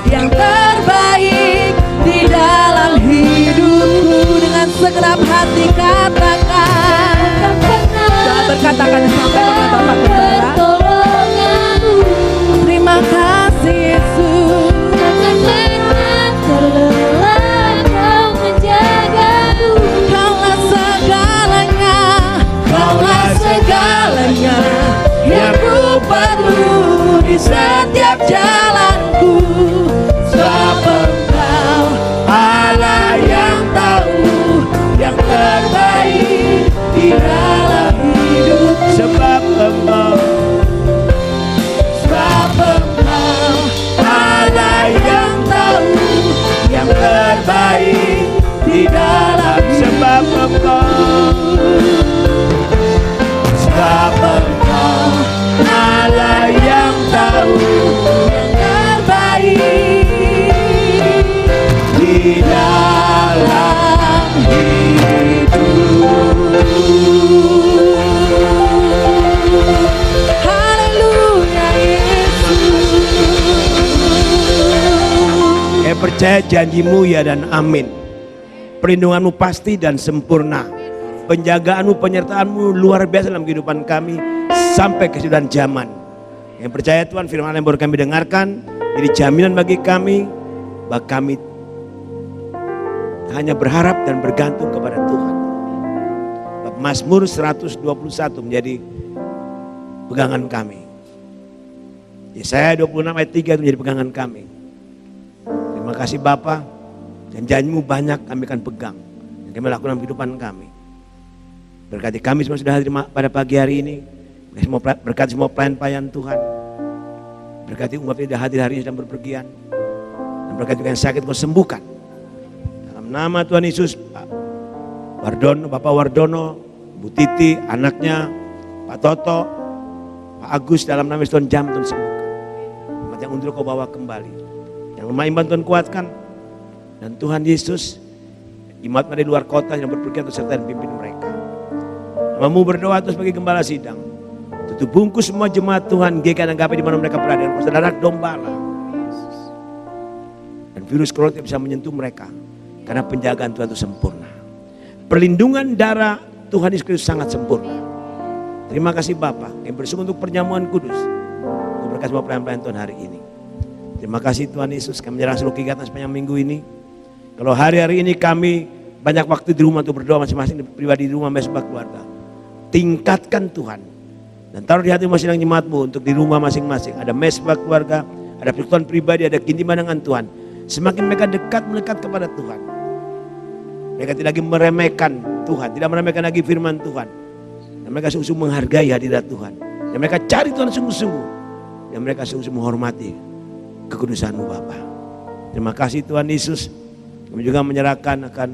yang terbaik di dalam hidupku. Dengan segenap hati katakan, doa berkatakan sampai dengan Bapak Gembala. Terima kasih Yesus. Kaulah segalanya, Kaulah segalanya yang ku perlu di setiap jalanku, sebab Engkau Allah yang tahu yang terbaik di dalam hidup. Sebab Engkau Sebab Engkau Allah yang tahu percaya janjimu ya dan amin. Perlindunganmu pasti dan sempurna. Penjagaanmu, penyertaanmu luar biasa dalam kehidupan kami sampai kesudahan zaman. Yang percaya Tuhan, firman yang baru kami dengarkan jadi jaminan bagi kami bahwa kami hanya berharap dan bergantung kepada Tuhan. Mazmur 121 menjadi pegangan kami. Yesaya 26 ayat 3 itu menjadi pegangan kami. Terima kasih Bapa, dan janjimu banyak kami akan pegang yang kami lakukan dalam kehidupan kami. Berkati kami semua sudah hadir pada pagi hari ini. Berkati semua pelayan-pelayan Tuhan. Berkati umat yang sudah hadir hari ini sedang berpergian. Dan berkati yang sakit kau sembuhkan. Dalam nama Tuhan Yesus, Bapak Wardono, Bu Titi, anaknya, Pak Toto, Pak Agus, dalam nama Tuhan jam Tuhan sembuhkan. Umat yang undur kau bawa kembali. Yang lemah iman Tuhan kuatkan. Dan Tuhan Yesus, imat dari luar kota yang berpergian untuk serta dan pimpin mereka. Namamu berdoa terus bagi gembala sidang. Tutup bungkus semua jemaat Tuhan GKI dan Agape di mana mereka berada. Dan saudara dombala. Dan virus corona tidak bisa menyentuh mereka. Karena penjagaan Tuhan itu sempurna. Perlindungan darah Tuhan Yesus Kristus sangat sempurna. Terima kasih Bapa yang bersungguh untuk perjamuan kudus. Berkat semua pelayan-pelayan Tuhan hari ini. Terima kasih Tuhan Yesus, kami menyerah seluruh kegiatan sepanjang minggu ini. Kalau hari-hari ini kami banyak waktu di rumah untuk berdoa masing-masing pribadi di rumah mesbah keluarga. Tingkatkan Tuhan. Dan taruh di hati masing-masing jemaatmu untuk di rumah masing-masing. Ada mesbah keluarga, ada persekutuan pribadi, ada kintiman dengan Tuhan. Semakin mereka dekat melekat kepada Tuhan. Mereka tidak lagi meremehkan Tuhan, tidak meremehkan lagi firman Tuhan. Dan mereka sungguh-sungguh menghargai hadirat Tuhan. Dan mereka cari Tuhan sungguh-sungguh. Dan mereka sungguh-sungguh menghormati kekudusan-Mu Bapa. Terima kasih Tuhan Yesus. Kami juga menyerahkan akan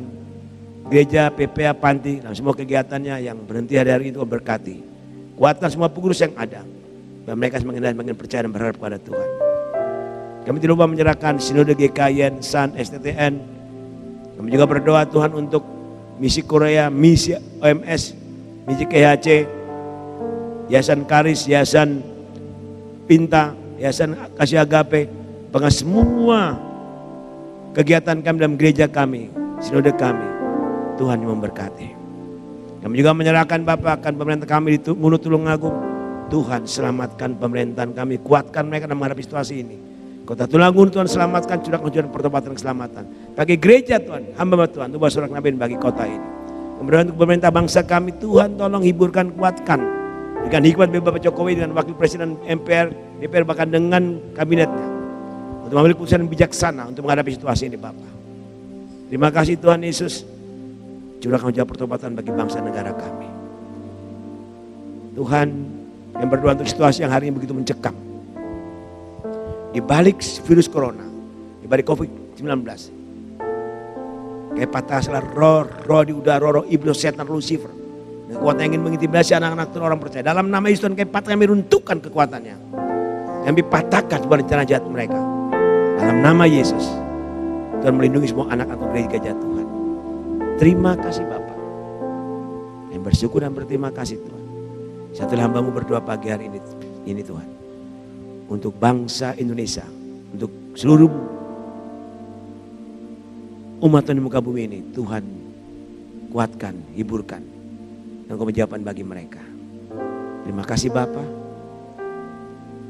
gereja PPA Panti dalam semua kegiatannya yang berhenti hari-hari itu berkati. Kuatkan semua pengurus yang ada. Dan mereka semakin percaya dan berharap kepada Tuhan. Kami tidak lupa menyerahkan Sinode GKIN, SAN, STTN. Kami juga berdoa Tuhan untuk misi Korea, misi OMS, misi KHC, Yayasan Karis, Yayasan Pinta, Yayasan Kasih Agape, bahkan semua kegiatan kami dalam gereja kami, sinode kami, Tuhan yang memberkati. Kami juga menyerahkan Bapak akan pemerintah kami di Munu Tulungagung. Tuhan selamatkan pemerintahan kami, kuatkan mereka dalam menghadapi situasi ini. Kota Tulungagung Tuhan selamatkan, curahkan pertobatan dan keselamatan. Bagi gereja Tuhan, hamba Tuhan, ubah surat nabi bagi kota ini. Kemudian untuk pemerintah bangsa kami, Tuhan tolong hiburkan, kuatkan. Dengan hikmat Bapak Jokowi dengan Wakil Presiden MPR, DPR bahkan dengan kabinetnya. Untuk mengambil keputusan yang bijaksana untuk menghadapi situasi ini Bapak. Terima kasih Tuhan Yesus. Curahkan hujan pertobatan bagi bangsa negara kami. Tuhan yang berdoa untuk situasi yang hari ini begitu mencekam. Di balik virus corona, di balik COVID-19, kayak patah salah roh di udara, roh iblis setan Lucifer, dan kekuatan yang ingin mengintimidasi anak-anak Tuhan orang percaya. Dalam nama Yesus Tuhan kayak patah, kami runtuhkan kekuatannya, kami patahkan sebuah rencana jahat mereka. Dalam nama Yesus, Tuhan melindungi semua anak atau gereja Tuhan. Terima kasih Bapak, yang bersyukur dan berterima kasih Tuhan. Satu hamba-Mu berdoa pagi hari ini Tuhan. Untuk bangsa Indonesia, untuk seluruh umat Tuhan di muka bumi ini, Tuhan kuatkan, hiburkan, dan kejawaban bagi mereka. Terima kasih Bapa.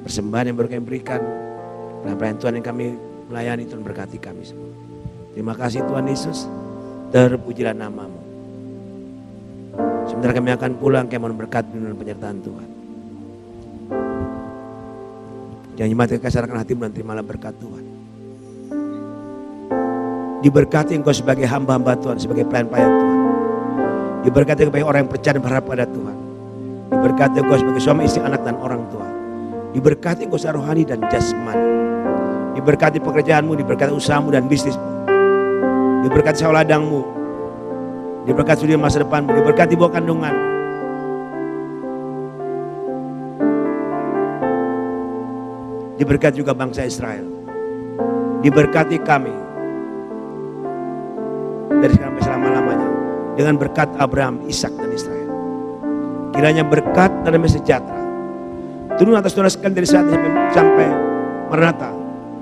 Persembahan yang baru kami berikan, pelayanan Tuhan yang kami melayani, Tuhan berkati kami semua. Terima kasih Tuhan Yesus, terpujilah nama-Mu. Sebentar kami akan pulang, kami mohon berkat dan penyertaan Tuhan. Jangan mati kesarakan hatimu dan terimalah berkat Tuhan. Diberkati engkau sebagai hamba-hamba Tuhan, sebagai pelayan-pelayan Tuhan. Diberkati sebagai orang yang percaya dan berharap pada Tuhan. Diberkati engkau sebagai suami, istri, anak dan orang tua. Diberkati engkau secara rohani dan jasmani. Diberkati pekerjaanmu, diberkati usahamu dan bisnismu. Diberkati sawah ladangmu. Diberkati sudi masa depanmu, diberkati buah kandungan. Diberkati juga bangsa Israel. Diberkati kami dari sekarang sampai selama-lamanya dengan berkat Abraham, Ishak dan Israel. Kiranya berkat dan sejahtera turun atas saudara sekalian dari saat ini sampai Maranatha.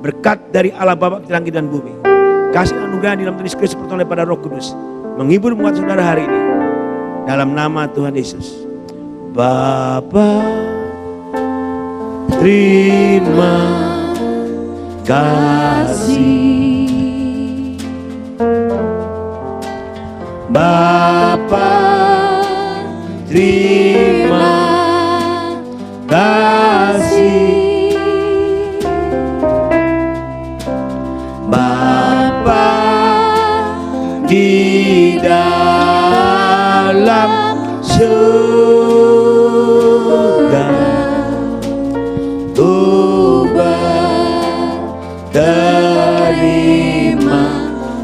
Berkat dari Allah Bapa langit dan bumi, kasih anugerah di dalam Tuhan Yesus Kristus pertolongan pada Roh Kudus menghibur muat saudara hari ini dalam nama Tuhan Yesus. Bapa, terima kasih. Bapa, terima kasih. Bapa di dalam surga, terima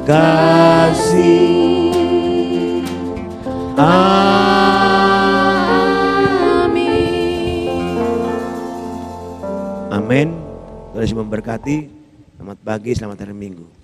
kasih. Amin. Amin. Tuhan Yesus memberkati. Selamat pagi, selamat hari Minggu.